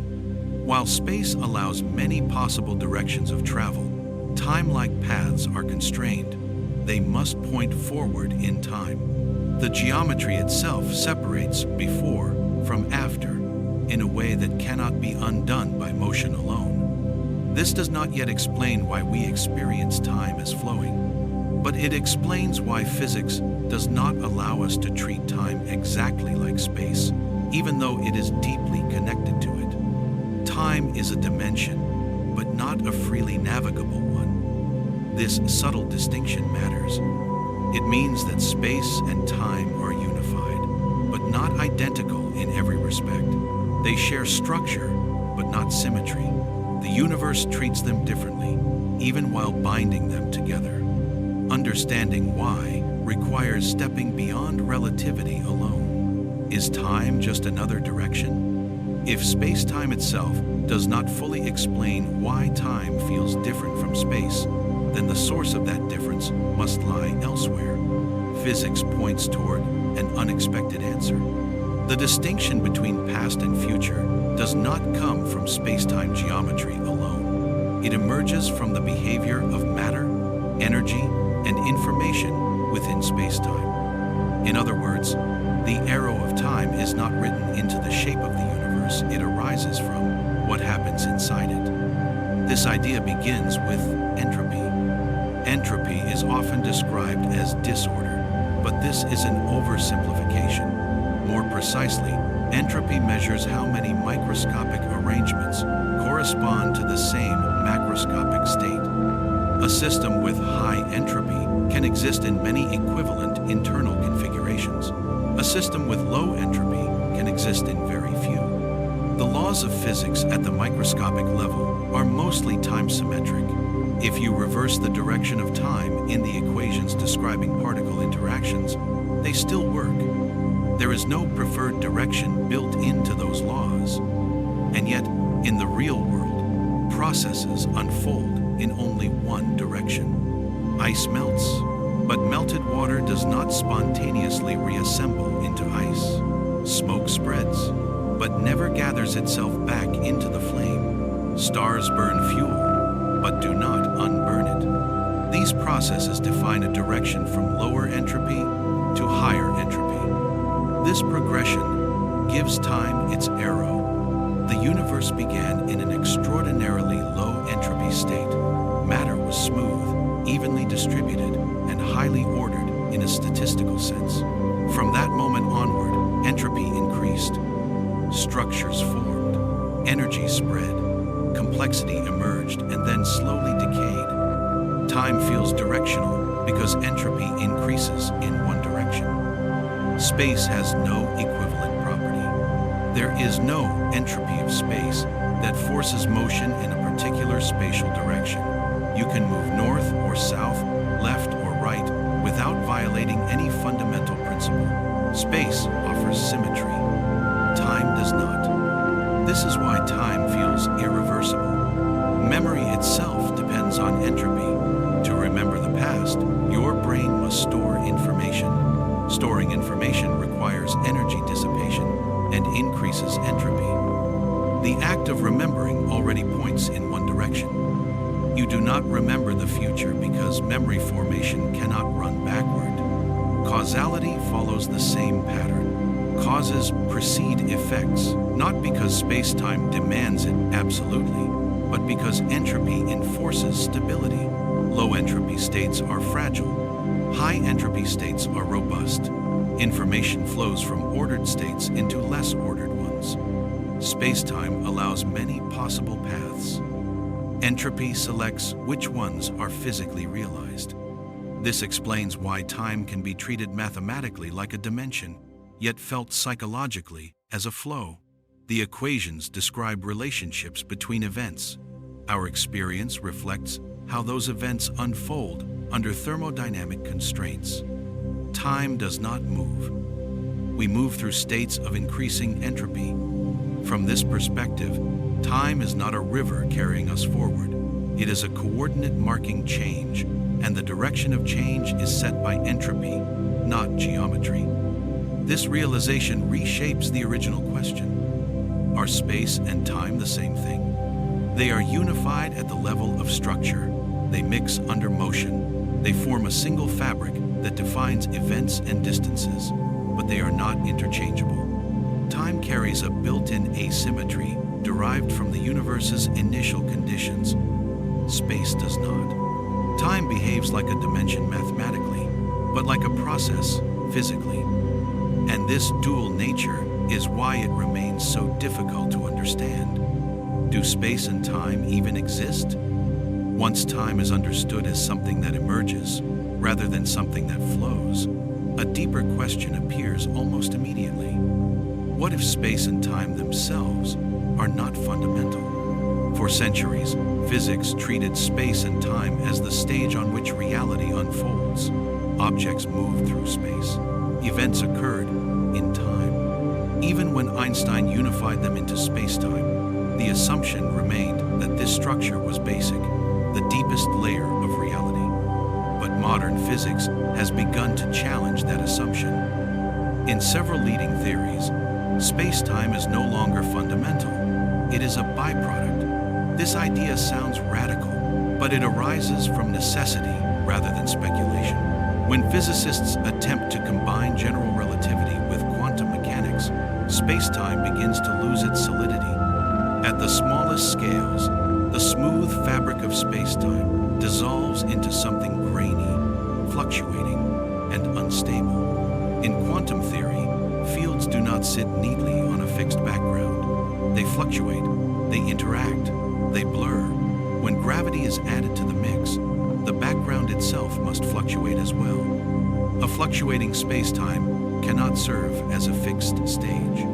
While space allows many possible directions of travel, time-like paths are constrained. They must point forward in time. The geometry itself separates before from after in a way that cannot be undone by motion alone. This does not yet explain why we experience time as flowing, but it explains why physics does not allow us to treat time exactly like space, even though it is deeply connected to it. Time is a dimension, but not a freely navigable one. This subtle distinction matters. It means that space and time are unified, but not identical in every respect. They share structure, but not symmetry. The universe treats them differently, even while binding them together. Understanding why requires stepping beyond relativity alone. Is time just another direction? If space-time itself does not fully explain why time feels different from space, then the source of that difference must lie elsewhere. Physics points toward an unexpected answer. The distinction between past and future does not come from space-time geometry alone. It emerges from the behavior of matter, energy, and information within space-time. In other words, the arrow of time is not written into the shape of the universe. It arises from what happens inside it. This idea begins with entropy. Entropy is often described as disorder, but this is an oversimplification. More precisely, entropy measures how many microscopic arrangements correspond to the same macroscopic state. A system with high entropy can exist in many equivalent internal configurations. A system with low entropy can exist in very few. The laws of physics at the microscopic level are mostly time-symmetric. If you reverse the direction of time in the equations describing particle interactions, they still work. There is no preferred direction built into those laws. And yet, in the real world, processes unfold in only one direction. Ice melts, but melted water does not spontaneously reassemble into ice. Smoke spreads, but never gathers itself back into the flame. Stars burn fuel, but do not unburn it. These processes define a direction from lower entropy to higher entropy. This progression gives time its arrow. The universe began in an extraordinarily low entropy state. Matter was smooth, evenly distributed, and highly ordered in a statistical sense. From that moment onward, entropy increased. Structures formed, energy spread, complexity emerged, and then slowly decayed. Time feels directional because entropy increases in one direction. Space has no equivalent property. There is no entropy of space that forces motion in a particular spatial direction. You can move north or south, left or right, without violating any fundamental principle. Space offers symmetry. Time does not. This is why time feels irreversible. Memory itself depends on entropy. To remember the past, your brain must store information. Storing information requires energy dissipation and increases entropy. The act of remembering already points in one direction. You do not remember the future because memory formation cannot run backward. Causality follows the same pattern. Causes precede effects, not because space-time demands it absolutely, but because entropy enforces stability. Low entropy states are fragile. High entropy states are robust. Information flows from ordered states into less ordered ones. Space-time allows many possible paths. Entropy selects which ones are physically realized. This explains why time can be treated mathematically like a dimension, yet felt psychologically as a flow. The equations describe relationships between events. Our experience reflects how those events unfold under thermodynamic constraints. Time does not move. We move through states of increasing entropy. From this perspective, time is not a river carrying us forward. It is a coordinate marking change, and the direction of change is set by entropy, not geometry. This realization reshapes the original question. Are space and time the same thing? They are unified at the level of structure. They mix under motion. They form a single fabric that defines events and distances, but they are not interchangeable. Time carries a built-in asymmetry derived from the universe's initial conditions. Space does not. Time behaves like a dimension mathematically, but like a process physically. And this dual nature is why it remains so difficult to understand. Do space and time even exist? Once time is understood as something that emerges, rather than something that flows, a deeper question appears almost immediately. What if space and time themselves are not fundamental? For centuries, physics treated space and time as the stage on which reality unfolds. Objects moved through space. Events occurred in time. Even when Einstein unified them into spacetime, the assumption remained that this structure was basic, the deepest layer of reality. But modern physics has begun to challenge that assumption. In several leading theories, space-time is no longer fundamental. It is a byproduct. This idea sounds radical, but it arises from necessity rather than speculation. When physicists attempt to combine general relativity with quantum mechanics, space-time begins to lose its solidity. At the smallest scales, the smooth fabric of space-time dissolves into something grainy, fluctuating, and unstable. In quantum theory, fields do not sit neatly on a fixed background. They fluctuate, they interact, they blur. When gravity is added to the mix, the background itself must fluctuate as well. A fluctuating space-time cannot serve as a fixed stage.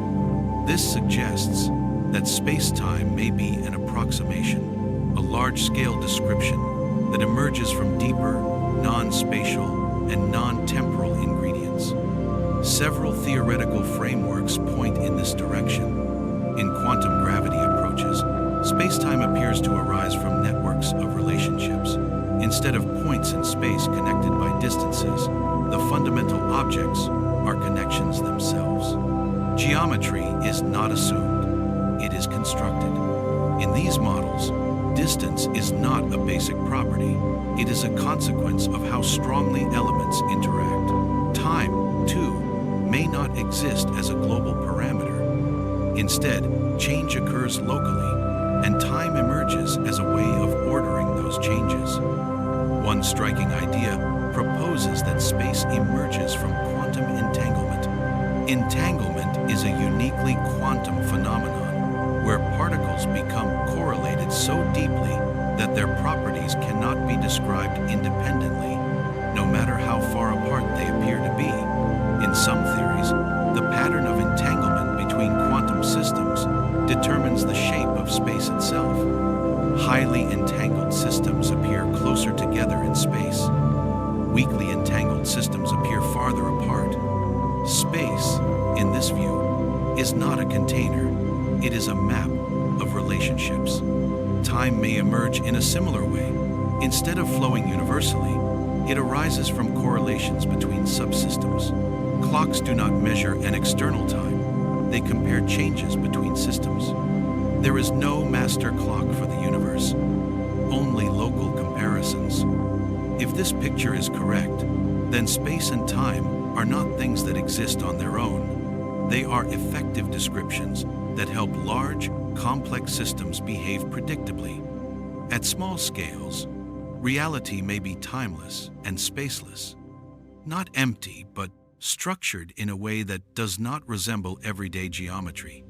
This suggests that space-time may be an approximation, a large-scale description that emerges from deeper, non-spatial, and non-temporal ingredients. Several theoretical frameworks point in this direction. In quantum gravity approaches, space-time appears to arise from networks of relationships. Instead of points in space connected by distances, the fundamental objects are connections themselves. Geometry is not assumed, it is constructed. In these models, distance is not a basic property. It is a consequence of how strongly elements interact. Time, too, may not exist as a global parameter. Instead, change occurs locally, and time emerges as a way of ordering those changes. One striking idea proposes that space emerges from quantum entanglement. Entanglement is a uniquely quantum phenomenon where particles become correlated so deeply that their properties cannot be described independently, no matter how far apart they appear to be. In some theories, the pattern of entanglement between quantum systems determines the shape of space itself. Highly entangled systems appear closer together in space. Weakly entangled systems appear farther apart. Space, in this view, is not a container. It is a map of relationships. Time may emerge in a similar way. Instead of flowing universally, it arises from correlations between subsystems. Clocks do not measure an external time. They compare changes between systems. There is no master clock for the universe, only local comparisons. If this picture is correct, then space and time are not things that exist on their own. They are effective descriptions that help large, complex systems behave predictably. At small scales, reality may be timeless and spaceless, not empty, but structured in a way that does not resemble everyday geometry.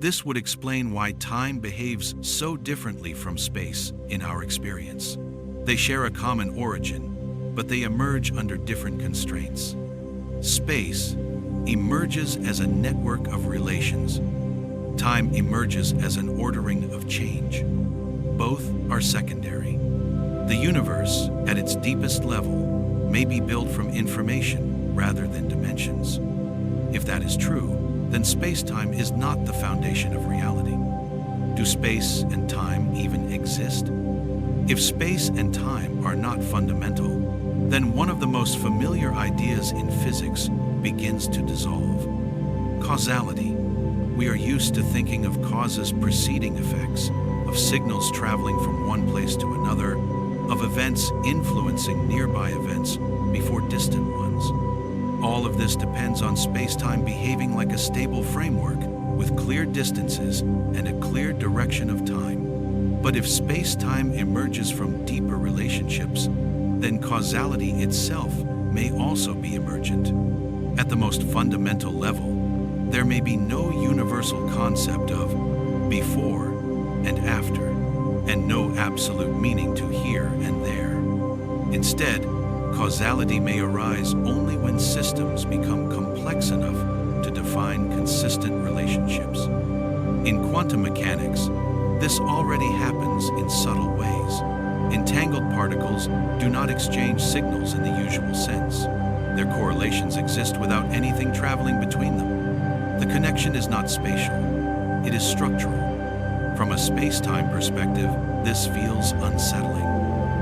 This would explain why time behaves so differently from space in our experience. They share a common origin, but they emerge under different constraints. Space emerges as a network of relations. Time emerges as an ordering of change. Both are secondary. The universe, at its deepest level, may be built from information rather than dimensions. If that is true, then space-time is not the foundation of reality. Do space and time even exist? If space and time are not fundamental, then one of the most familiar ideas in physics begins to dissolve. Causality. We are used to thinking of causes preceding effects, of signals traveling from one place to another, of events influencing nearby events before distant ones. All of this depends on space-time behaving like a stable framework with clear distances and a clear direction of time. But if space-time emerges from deeper relationships, then causality itself may also be emergent. At the most fundamental level, there may be no universal concept of before and after, and no absolute meaning to here and there. Instead, causality may arise only when systems become complex enough to define consistent relationships. In quantum mechanics, this already happens in subtle ways. Entangled particles do not exchange signals in the usual sense. Their correlations exist without anything traveling between them. The connection is not spatial, it is structural. From a space-time perspective, this feels unsettling.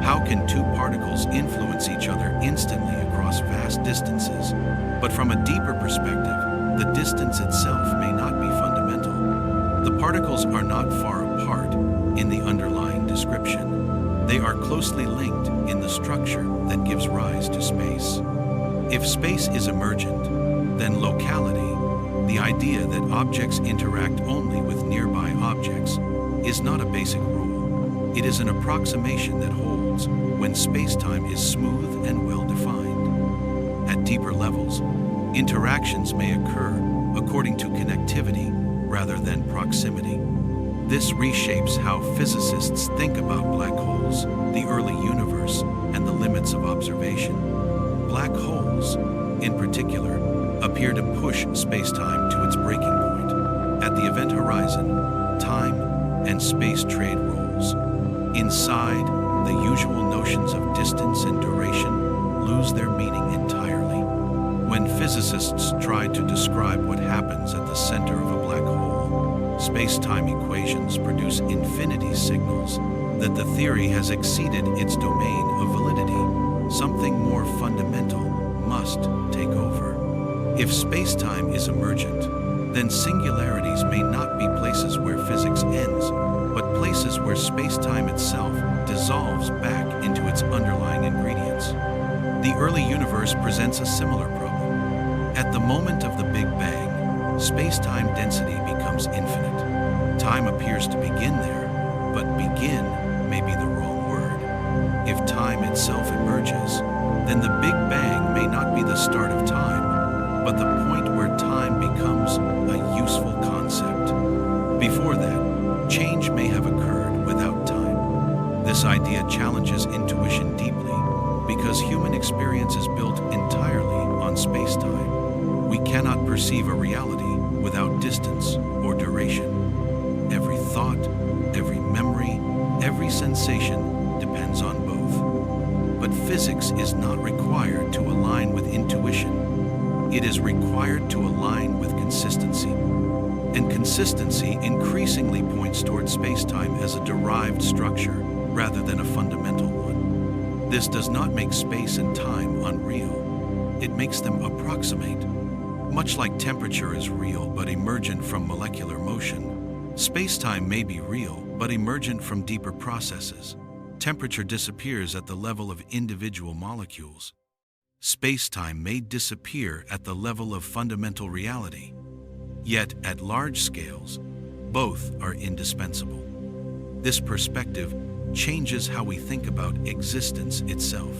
How can two particles influence each other instantly across vast distances? But from a deeper perspective, the distance itself may not be fundamental. The particles are not far apart in the underlying description. They are closely linked in the structure that gives rise to space. If space is emergent, then locality, the idea that objects interact only with nearby objects, is not a basic rule. It is an approximation that holds when space-time is smooth and well-defined. At deeper levels, interactions may occur according to connectivity rather than proximity. This reshapes how physicists think about black holes, the early universe, and the limits of observation. Black holes, in particular, appear to push space-time to its breaking point. At the event horizon, time and space trade roles. Inside, the usual notions of distance and duration lose their meaning entirely. When physicists try to describe what happens at the center of a black hole, space-time equations produce infinity signals that the theory has exceeded its domain of validity. Something more fundamental must take over. If space-time is emergent, then singularities may not be places where physics ends, but places where space-time itself dissolves back into its underlying ingredients. The early universe presents a similar problem. At the moment of the Big Bang, space-time density becomes infinite. Time appears to begin there, but begin may be the wrong word. If time itself emerges, then the Big Bang may not be the start of time, but the point where time becomes a useful concept. Before that, change may have occurred without time. This idea challenges intuition deeply because human experience is built entirely on space-time. We cannot perceive a reality without distance or duration. Every thought, every memory, every sensation depends on both. But physics is not required to align with intuition. It is required to align with consistency. And consistency increasingly points toward space-time as a derived structure rather than a fundamental one. This does not make space and time unreal. It makes them approximate. Much like temperature is real but emergent from molecular motion, space-time may be real but emergent from deeper processes. Temperature disappears at the level of individual molecules. Space-time may disappear at the level of fundamental reality. Yet, at large scales, both are indispensable. This perspective changes how we think about existence itself.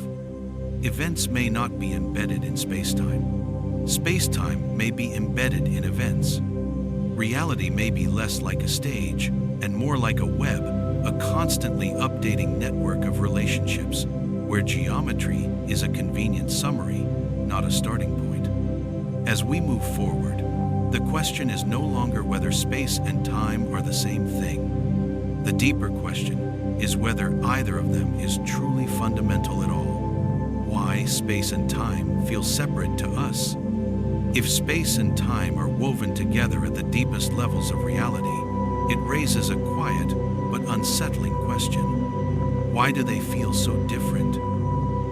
Events may not be embedded in space-time. Space-time may be embedded in events. Reality may be less like a stage and more like a web, a constantly updating network of relationships, where geometry is a convenient summary, not a starting point. As we move forward, the question is no longer whether space and time are the same thing. The deeper question is whether either of them is truly fundamental at all. Why space and time feel separate to us. If space and time are woven together at the deepest levels of reality, it raises a quiet but unsettling question. Why do they feel so different?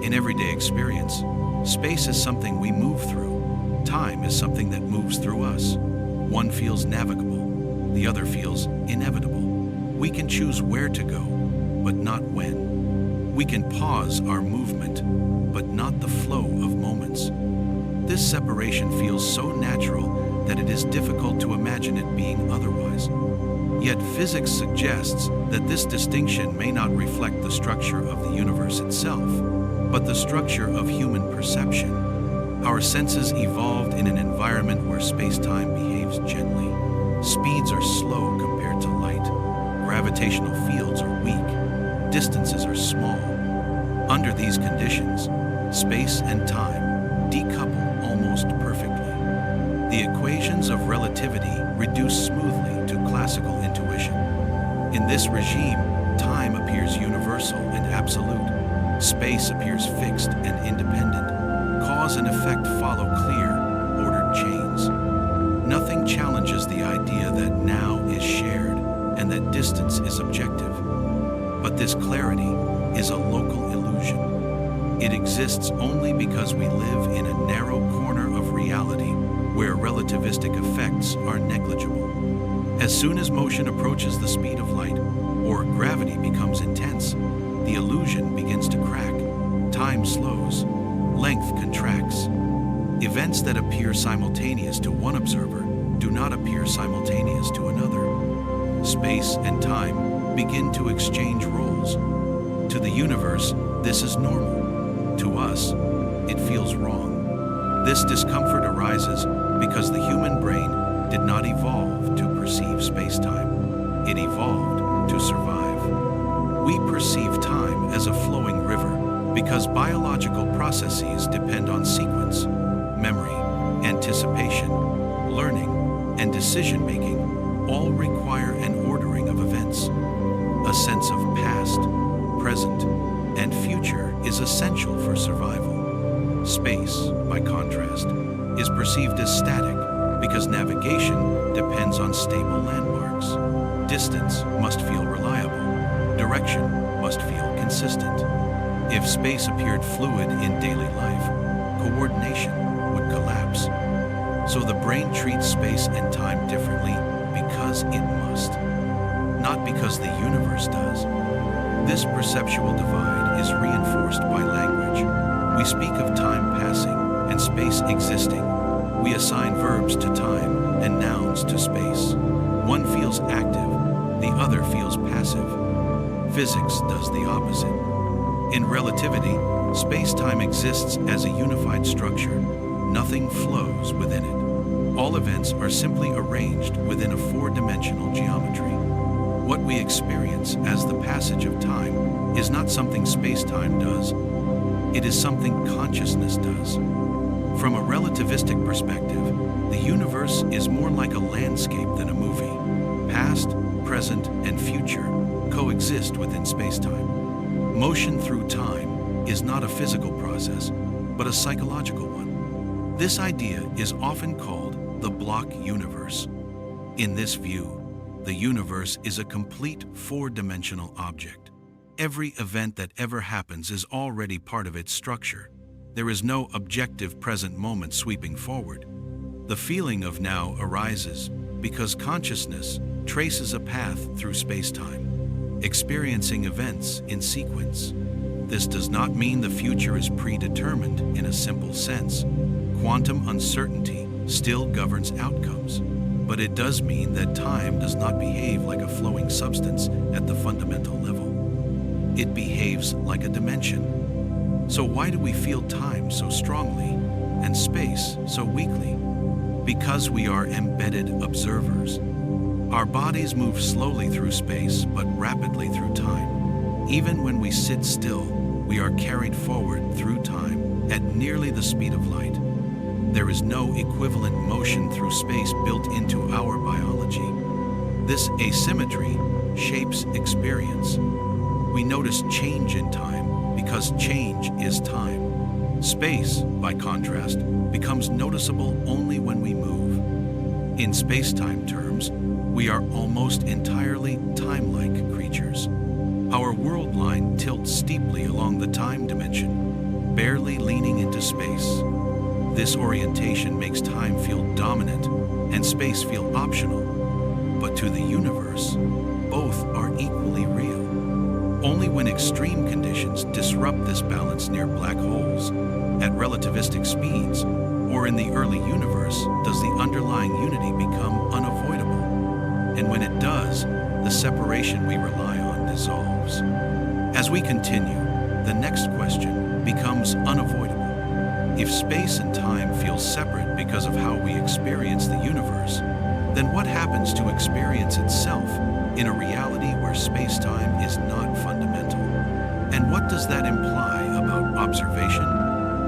In everyday experience, space is something we move through. Time is something that moves through us. One feels navigable, the other feels inevitable. We can choose where to go, but not when. We can pause our movement, but not the flow of moments. This separation feels so natural that it is difficult to imagine it being otherwise. Yet physics suggests that this distinction may not reflect the structure of the universe itself, but the structure of human perception. Our senses evolved in an environment where space-time behaves gently. Speeds are slow compared to light. Gravitational fields are weak. Distances are small. Under these conditions, space and time decouple almost perfectly. The equations of relativity reduce smoothly to classical intuition. In this regime, time appears universal and absolute. Space appears fixed and independent. Cause and effect follow clear, ordered chains. Nothing challenges the idea that now is shared and that distance is objective. But this clarity is a local illusion. It exists only because we live in a narrow corner of reality where relativistic effects are negligible. As soon as motion approaches the speed of light or gravity becomes intense, the illusion begins to crack. Time slows. Length contracts. Events that appear simultaneous to one observer do not appear simultaneous to another. Space and time begin to exchange roles. To the universe, this is normal. To us, it feels wrong. This discomfort arises because the human brain did not evolve to perceive space-time. It evolved to survive. We perceive time as a flowing river, because biological processes depend on sequence, memory, anticipation, learning, and decision-making all require an ordering of events. A sense of past, present, and future is essential for survival. Space, by contrast, is perceived as static because navigation depends on stable landmarks. Distance must feel reliable. Direction must feel consistent. If space appeared fluid in daily life, coordination would collapse. So the brain treats space and time differently because it must. not because the universe does. This perceptual divide is reinforced by language. We speak of time passing and space existing. We assign verbs to time and nouns to space. One feels active, the other feels passive. Physics does the opposite. In relativity, space-time exists as a unified structure. Nothing flows within it. All events are simply arranged within a four-dimensional geometry. What we experience as the passage of time is not something space-time does. It is something consciousness does. From a relativistic perspective, the universe is more like a landscape than a movie. Past, present, and future coexist within space-time. Motion through time is not a physical process, but a psychological one. This idea is often called the block universe. In this view, the universe is a complete four-dimensional object. Every event that ever happens is already part of its structure. There is no objective present moment sweeping forward. The feeling of now arises because consciousness traces a path through space-time, experiencing events in sequence. This does not mean the future is predetermined in a simple sense. Quantum uncertainty still governs outcomes. But it does mean that time does not behave like a flowing substance at the fundamental level. It behaves like a dimension. So why do we feel time so strongly and space so weakly? Because we are embedded observers. Our bodies move slowly through space, but rapidly through time. Even when we sit still, we are carried forward through time at nearly the speed of light. There is no equivalent motion through space built into our biology. This asymmetry shapes experience. We notice change in time because change is time. Space, by contrast, becomes noticeable only when we move. In space-time terms, we are almost entirely time-like creatures. Our world line tilts steeply along the time dimension, barely leaning into space. This orientation makes time feel dominant and space feel optional. But to the universe, both are equally real. Only when extreme conditions disrupt this balance near black holes, at relativistic speeds, or in the early universe does the underlying unity become unavoidable. And when it does, the separation we rely on dissolves. As we continue, the next question becomes unavoidable. If space and time feel separate because of how we experience the universe, then what happens to experience itself in a reality where space-time is not fundamental? And what does that imply about observation,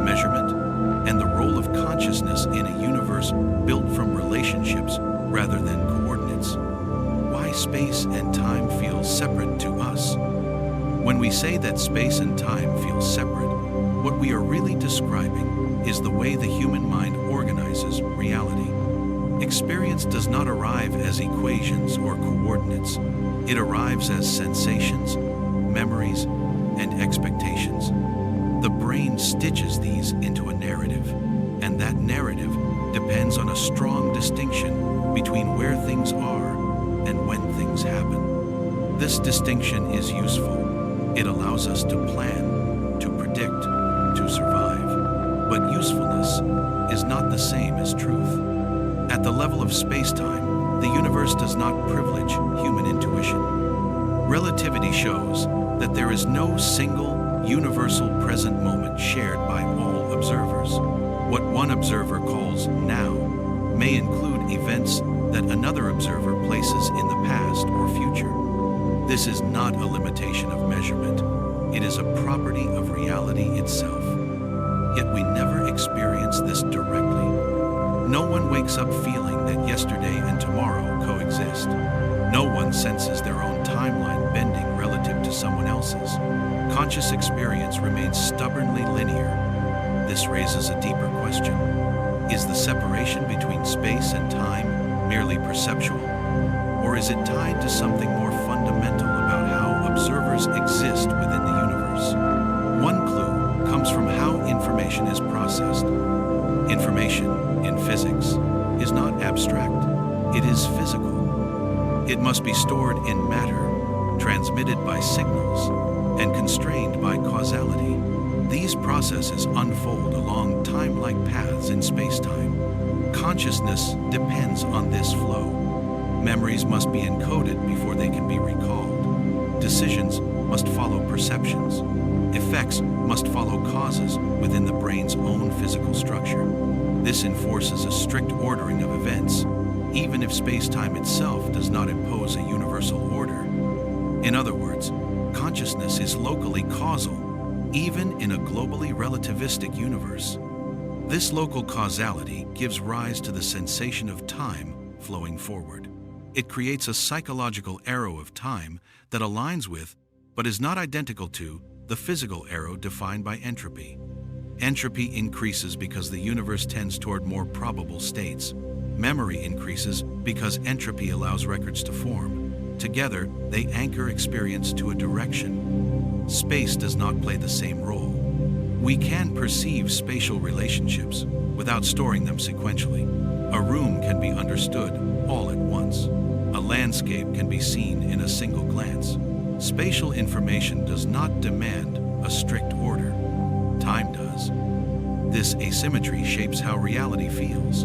measurement, and the role of consciousness in a universe built from relationships rather than coordinates? Why space and time feel separate to us? When we say that space and time feel separate, what we are really describing is the way the human mind organizes reality. Experience does not arrive as equations or coordinates. It arrives as sensations, memories, and expectations. The brain stitches these into a narrative, and that narrative depends on a strong distinction between where things are and when things happen. This distinction is useful. It allows us to plan, to predict, to survive. But usefulness is not the same as truth. At the level of space-time, the universe does not privilege human intuition. Relativity shows that there is no single, universal present moment shared by all observers. What one observer calls now may include events that another observer places in the past or future. This is not a limitation of measurement. It is a property of reality itself. Yet we never experience this directly. No one wakes up feeling that yesterday and tomorrow coexist. No one senses their own timeline bending relative to someone else's. Conscious experience remains stubbornly linear. This raises a deeper question. Is the separation between space and time merely perceptual? Or is it tied to something more fundamental about how observers exist within the universe? One clue comes from how information is processed. Information, in physics, is not abstract, it is physical. It must be stored in matter, transmitted by signals, and constrained by causality. These processes unfold along time-like paths in space-time. Consciousness depends on this flow. Memories must be encoded before they can be recalled. Decisions must follow perceptions. Effects must follow causes within the brain's own physical structure. This enforces a strict ordering of events, even if space-time itself does not impose a universal order. In other words, consciousness is locally causal, even in a globally relativistic universe. This local causality gives rise to the sensation of time flowing forward. It creates a psychological arrow of time that aligns with, but is not identical to, the physical arrow defined by entropy. Entropy increases because the universe tends toward more probable states. Memory increases because entropy allows records to form. Together, they anchor experience to a direction. Space does not play the same role. We can perceive spatial relationships without storing them sequentially. A room can be understood all at once. A landscape can be seen in a single glance. Spatial information does not demand a strict order. Time does. This asymmetry shapes how reality feels.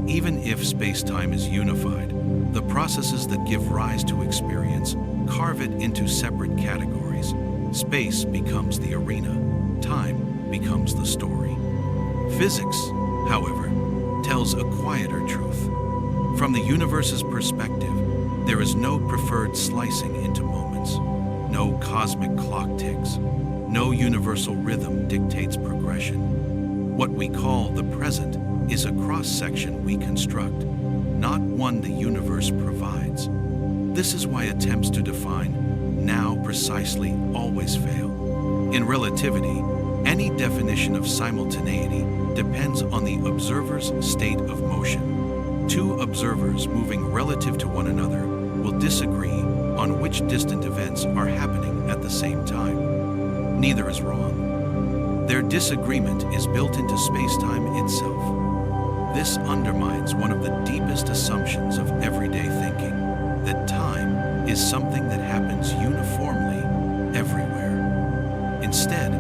Even if space-time is unified, the processes that give rise to experience carve it into separate categories. Space becomes the arena. Time becomes the story. Physics, however, tells a quieter truth. From the universe's perspective, there is no preferred slicing into moments. No cosmic clock ticks. No universal rhythm dictates progression. What we call the present is a cross-section we construct, not one the universe provides. This is why attempts to define now precisely always fail. In relativity, any definition of simultaneity depends on the observer's state of motion. Two observers moving relative to one another will disagree on which distant events are happening at the same time. Neither is wrong. Their disagreement is built into space-time itself. This undermines one of the deepest assumptions of everyday thinking, that time is something that happens uniformly everywhere. Instead,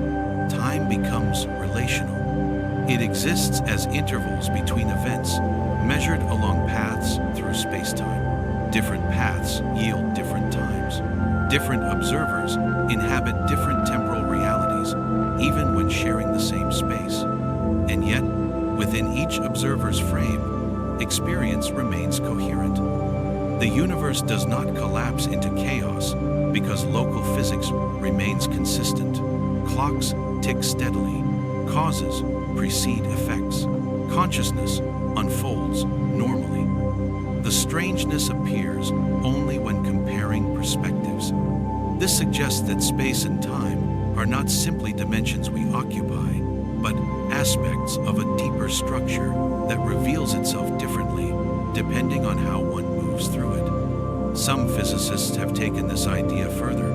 time becomes relational. It exists as intervals between events, measured along paths through space-time. Different paths yield different times. Different observers inhabit different temporal realities, even when sharing the same space. And yet, within each observer's frame, experience remains coherent. The universe does not collapse into chaos because local physics remains consistent. Clocks tick steadily. Causes precede effects. Consciousness unfolds normally. The strangeness appears only when comparing perspectives. This suggests that space and time are not simply dimensions we occupy, but aspects of a deeper structure that reveals itself differently depending on how one moves through it. Some physicists have taken this idea further,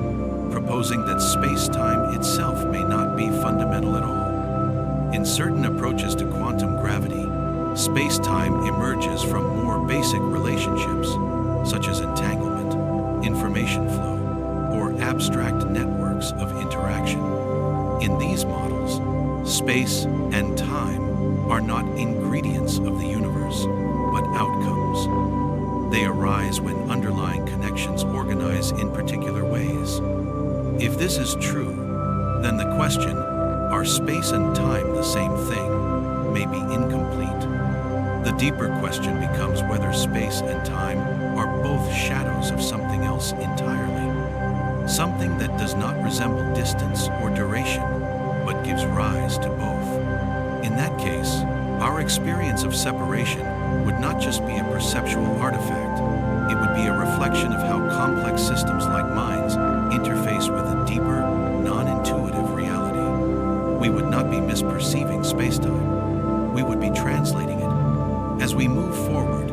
proposing that space-time itself may not be fundamental at all. In certain approaches to quantum gravity, space-time emerges from more basic relationships, such as entanglement, information flow, or abstract networks of interaction. In these models, space and time are not ingredients of the universe, but outcomes. They arise when underlying connections organize in particular ways. If this is true, then the question, are space and time the same thing, may be incomplete. The deeper question becomes whether space and time are both shadows of something else entirely. Something that does not resemble distance or duration, but gives rise to both. In that case, our experience of separation would not just be a perceptual artifact, it would be a reflection of how complex systems like minds interface with a deeper, non-intuitive reality. We would not be misperceiving spacetime, we would be translating it. As we move forward,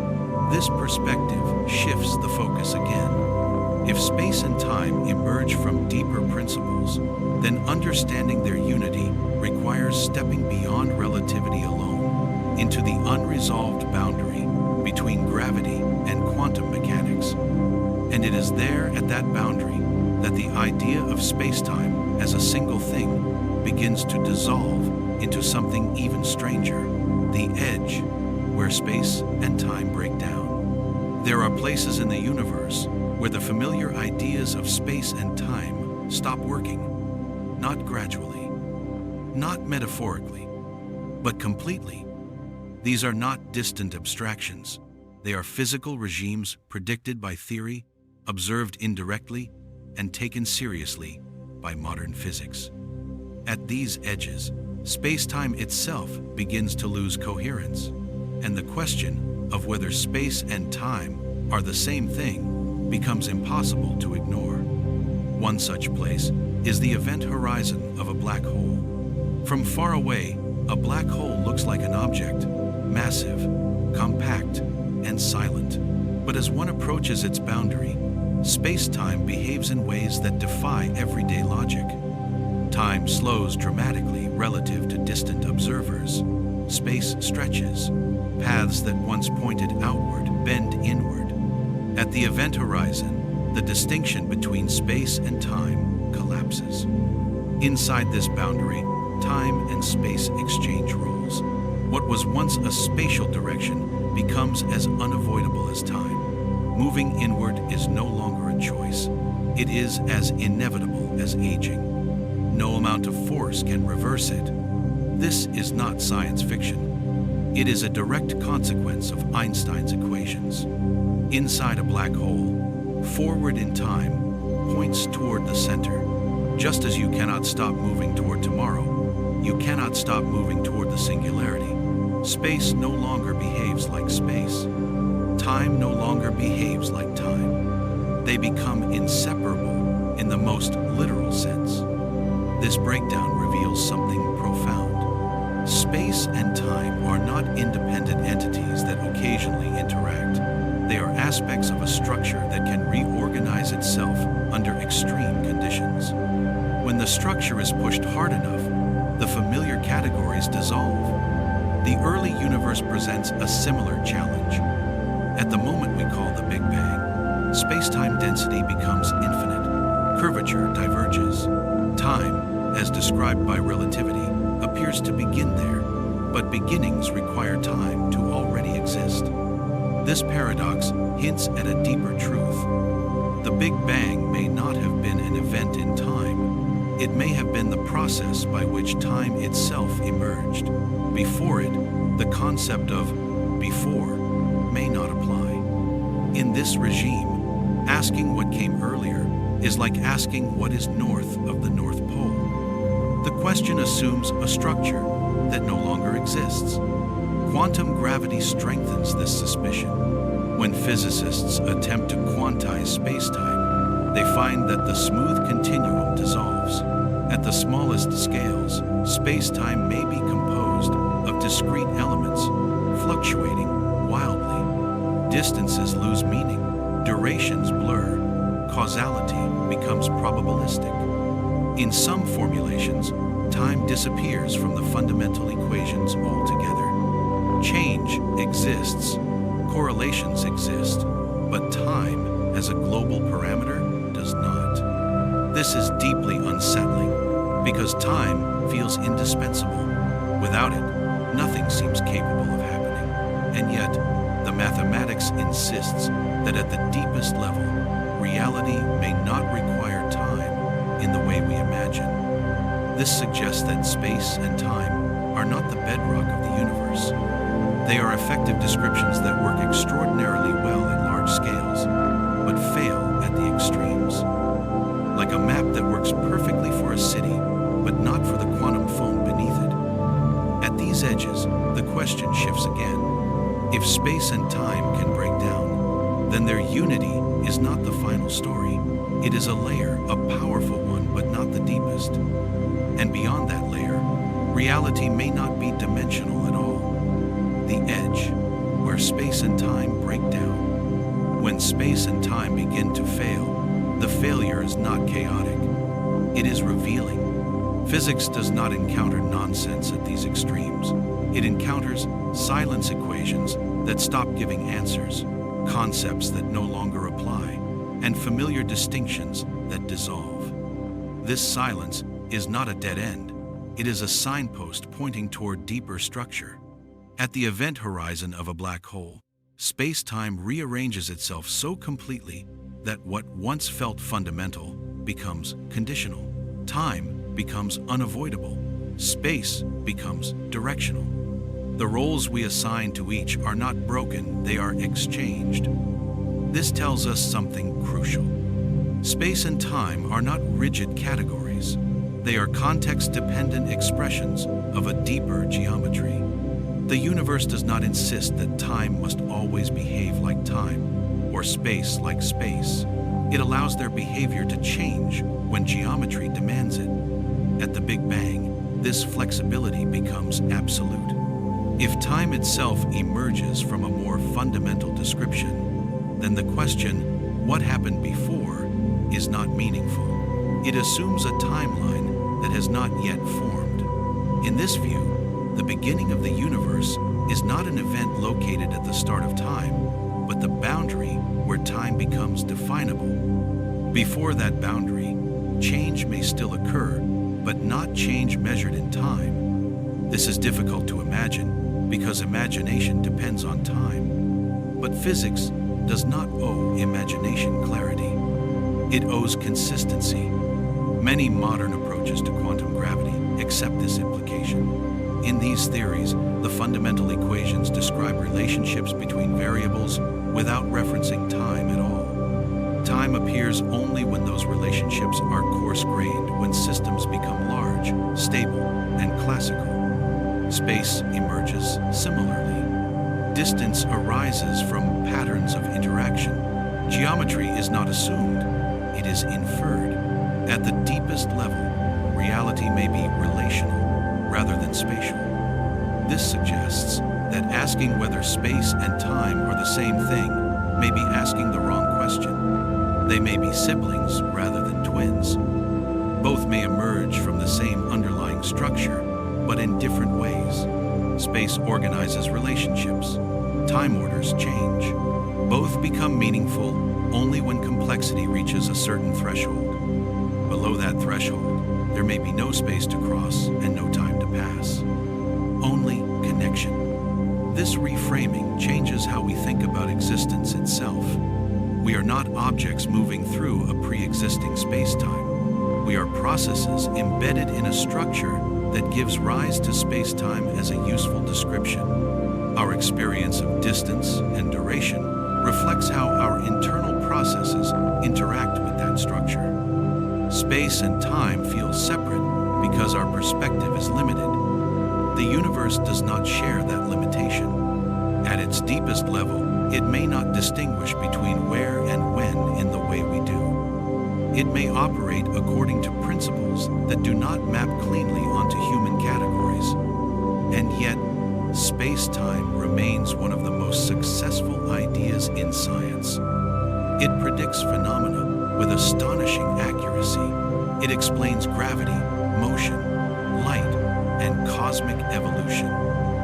this perspective shifts the focus again. If space and time emerge from deeper principles, then understanding their unity requires stepping beyond relativity alone into the unresolved boundary between gravity and quantum mechanics. And it is there at that boundary that the idea of space-time as a single thing begins to dissolve into something even stranger, the edge where space and time break down. There are places in the universe where the familiar ideas of space and time stop working, not gradually, not metaphorically, but completely. These are not distant abstractions. They are physical regimes predicted by theory, observed indirectly, and taken seriously by modern physics. At these edges, space-time itself begins to lose coherence, and the question of whether space and time are the same thing becomes impossible to ignore. One such place is the event horizon of a black hole. From far away, a black hole looks like an object, massive, compact, and silent. But as one approaches its boundary, space-time behaves in ways that defy everyday logic. Time slows dramatically relative to distant observers. Space stretches. Paths that once pointed outward bend inward. At the event horizon, the distinction between space and time collapses. Inside this boundary, time and space exchange roles. What was once a spatial direction becomes as unavoidable as time. Moving inward is no longer a choice. It is as inevitable as aging. No amount of force can reverse it. This is not science fiction. It is a direct consequence of Einstein's equations. Inside a black hole, forward in time points toward the center. Just as you cannot stop moving toward tomorrow, you cannot stop moving toward the singularity. Space no longer behaves like space. Time no longer behaves like time. They become inseparable in the most literal sense. This breakdown reveals something profound. Space and time are not independent entities that occasionally interact. They are aspects of a structure that can reorganize itself under extreme conditions. When the structure is pushed hard enough, the familiar categories dissolve. The early universe presents a similar challenge. At the moment we call the Big Bang, space-time density becomes infinite. Curvature diverges. Time, as described by relativity, appears to begin there, but beginnings require time to already exist. This paradox hints at a deeper truth. The Big Bang may not have been an event in time. It may have been the process by which time itself emerged. Before it, the concept of before may not apply. In this regime, asking what came earlier is like asking what is north of the North Pole. The question assumes a structure that no longer exists. Quantum gravity strengthens this suspicion. When physicists attempt to quantize spacetime, they find that the smooth continuum dissolves. At the smallest scales, spacetime may be composed of discrete elements, fluctuating wildly. Distances lose meaning, durations blur, causality becomes probabilistic. In some formulations, time disappears from the fundamental equations altogether. Change exists, correlations exist, but time as a global parameter does not. This is deeply unsettling because time feels indispensable. Without it, nothing seems capable of happening. And yet, the mathematics insists that at the deepest level, reality may not require time in the way we imagine. This suggests that space and time are not the bedrock of the universe. They are effective descriptions that work extraordinarily well at large scales, but fail at the extremes. Like a map that works perfectly for a city, but not for the quantum foam beneath it. At these edges, the question shifts again. If space and time can break down, then their unity is not the final story. It is a layer, a powerful one, but not the deepest. And beyond that layer, reality may not be dimensional at all. The edge, where space and time break down. When space and time begin to fail, the failure is not chaotic. It is revealing. Physics does not encounter nonsense at these extremes. It encounters silence equations that stop giving answers, concepts that no longer apply, and familiar distinctions that dissolve. This silence is not a dead end. It is a signpost pointing toward deeper structure. At the event horizon of a black hole, space-time rearranges itself so completely that what once felt fundamental becomes conditional. Time becomes unavoidable. Space becomes directional. The roles we assign to each are not broken, they are exchanged. This tells us something crucial. Space and time are not rigid categories. They are context-dependent expressions of a deeper geometry. The universe does not insist that time must always behave like time, or space like space. It allows their behavior to change when geometry demands it. At the Big Bang, this flexibility becomes absolute. If time itself emerges from a more fundamental description, then the question, what happened before, is not meaningful. It assumes a timeline that has not yet formed. In this view, the beginning of the universe is not an event located at the start of time, but the boundary where time becomes definable. Before that boundary, change may still occur, but not change measured in time. This is difficult to imagine because imagination depends on time. But physics does not owe imagination clarity. It owes consistency. Many modern approaches to quantum gravity accept this implication. In these theories, the fundamental equations describe relationships between variables without referencing time at all. Time appears only when those relationships are coarse-grained, when systems become large, stable, and classical. Space emerges similarly. Distance arises from patterns of interaction. Geometry is not assumed, it is inferred. At the deepest level, reality may be relational rather than spatial. This suggests that asking whether space and time are the same thing may be asking the wrong question. They may be siblings rather than twins. Both may emerge from the same underlying structure, but in different ways. Space organizes relationships. Time orders change. Both become meaningful only when complexity reaches a certain threshold. Below that threshold, there may be no space to cross and no time to pass. Only connection. This reframing changes how we think about existence itself. We are not objects moving through a pre-existing space-time. We are processes embedded in a structure that gives rise to space-time as a useful description. Our experience of distance and duration reflects how our internal processes interact with that structure. Space and time feel separate because our perspective is limited. The universe does not share that limitation. At its deepest level, it may not distinguish between where and when in the way we do. It may operate according to principles that do not map cleanly onto human categories. And yet, space-time remains one of the most successful ideas in science. It predicts phenomena with astonishing accuracy. It explains gravity, motion, light, and cosmic evolution.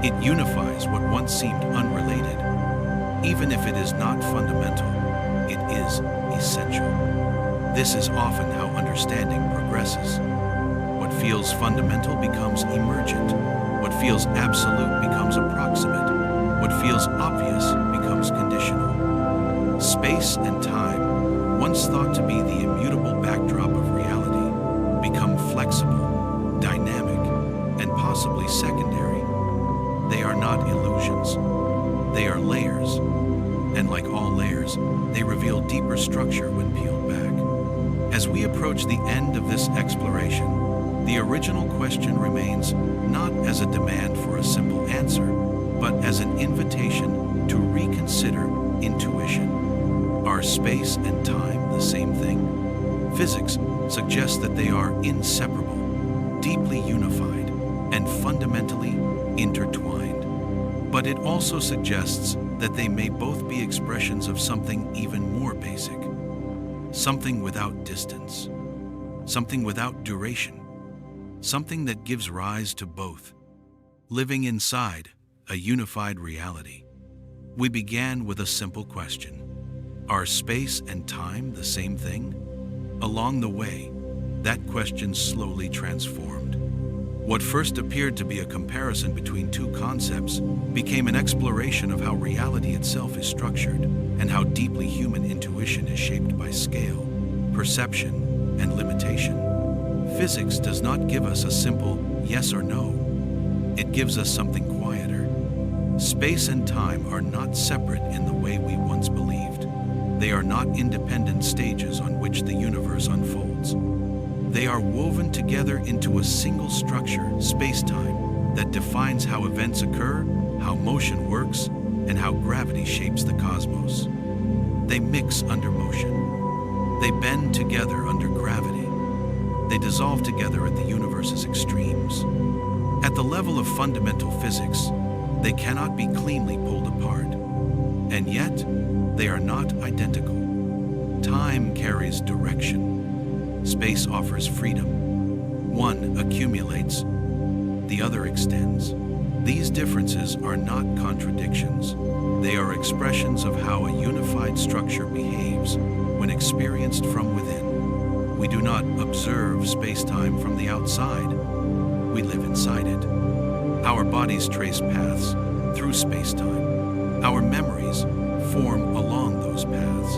It unifies what once seemed unrelated. Even if it is not fundamental, it is essential. This is often how understanding progresses. What feels fundamental becomes emergent. What feels absolute becomes approximate. What feels obvious becomes conditional. Space and time, once thought to be the immutable backdrop of reality, become flexible, dynamic, and possibly secondary. They are not illusions. They are layers. And like all layers, they reveal deeper structure when peeled back. As we approach the end of this exploration, the original question remains not as a demand for a simple answer, but as an invitation to reconsider intuition. Are space and time the same thing? Physics suggests that they are inseparable, deeply unified, and fundamentally intertwined. But it also suggests that they may both be expressions of something even more basic. Something without distance, something without duration, something that gives rise to both, living inside a unified reality. We began with a simple question. Are space and time the same thing? Along the way, that question slowly transformed. What first appeared to be a comparison between two concepts became an exploration of how reality itself is structured and how deeply human intuition is shaped by scale, perception, and limitation. Physics does not give us a simple yes or no. It gives us something quieter. Space and time are not separate in the way we once believed. They are not independent stages on which the universe unfolds. They are woven together into a single structure, spacetime, that defines how events occur, how motion works, and how gravity shapes the cosmos. They mix under motion. They bend together under gravity. They dissolve together at the universe's extremes. At the level of fundamental physics, they cannot be cleanly pulled apart. And yet, they are not identical. Time carries direction. Space offers freedom. One accumulates, the other extends. These differences are not contradictions. They are expressions of how a unified structure behaves when experienced from within. We do not observe space-time from the outside. We live inside it. Our bodies trace paths through space-time. Our memories form along those paths.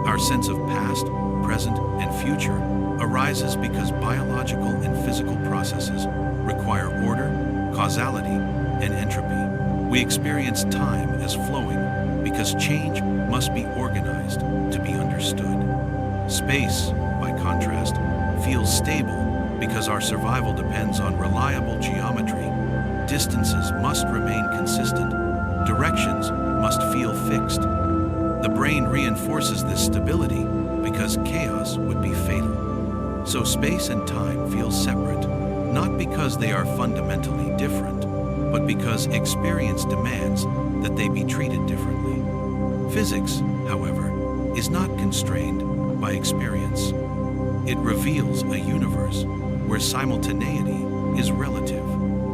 Our sense of past, present, and future arises because biological and physical processes require order, causality, and entropy. We experience time as flowing because change must be organized to be understood. Space, by contrast, feels stable because our survival depends on reliable geometry. Distances must remain consistent. Directions must feel fixed. The brain reinforces this stability because chaos would be fatal. So space and time feel separate, not because they are fundamentally different, but because experience demands that they be treated differently. Physics, however, is not constrained by experience. It reveals a universe where simultaneity is relative,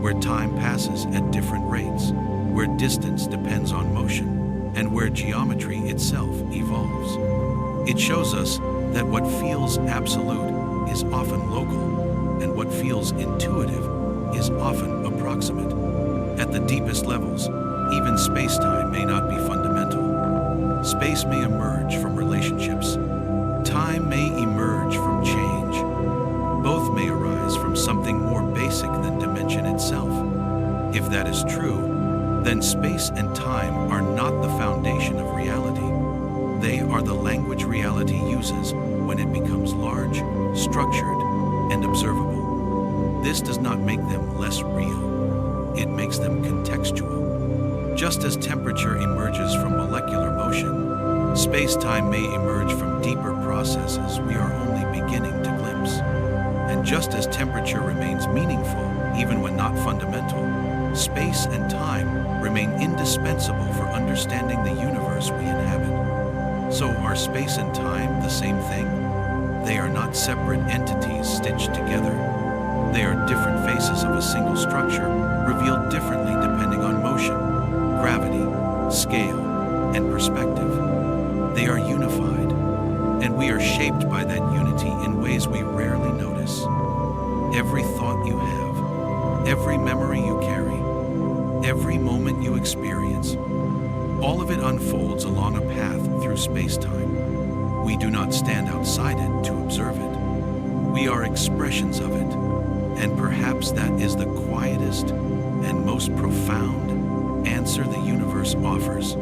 where time passes at different rates, where distance depends on motion, and where geometry itself evolves. It shows us that what feels absolute is often local, and what feels intuitive is often approximate. At the deepest levels, even space-time may not be fundamental. Space may emerge from relationships. Time may emerge from change. Both may arise from something more basic than dimension itself. If that is true, then space and time are not the foundation of reality. They are the language reality uses when it becomes large, structured, and observable. This does not make them less real. It makes them contextual. Just as temperature emerges from molecular motion, space-time may emerge from deeper processes we are only beginning to glimpse. And just as temperature remains meaningful, even when not fundamental, space and time remain indispensable for understanding the universe we inhabit. So are space and time the same thing? They are not separate entities stitched together. They are different faces of a single structure, revealed differently depending on motion, gravity, scale, and perspective. They are unified, and we are shaped by that unity in ways we rarely notice. Every thought you have, every memory you carry, every moment you experience, all of it unfolds along a path through space-time. We do not stand outside it to observe it. We are expressions of it, and perhaps that is the quietest and most profound answer the universe offers.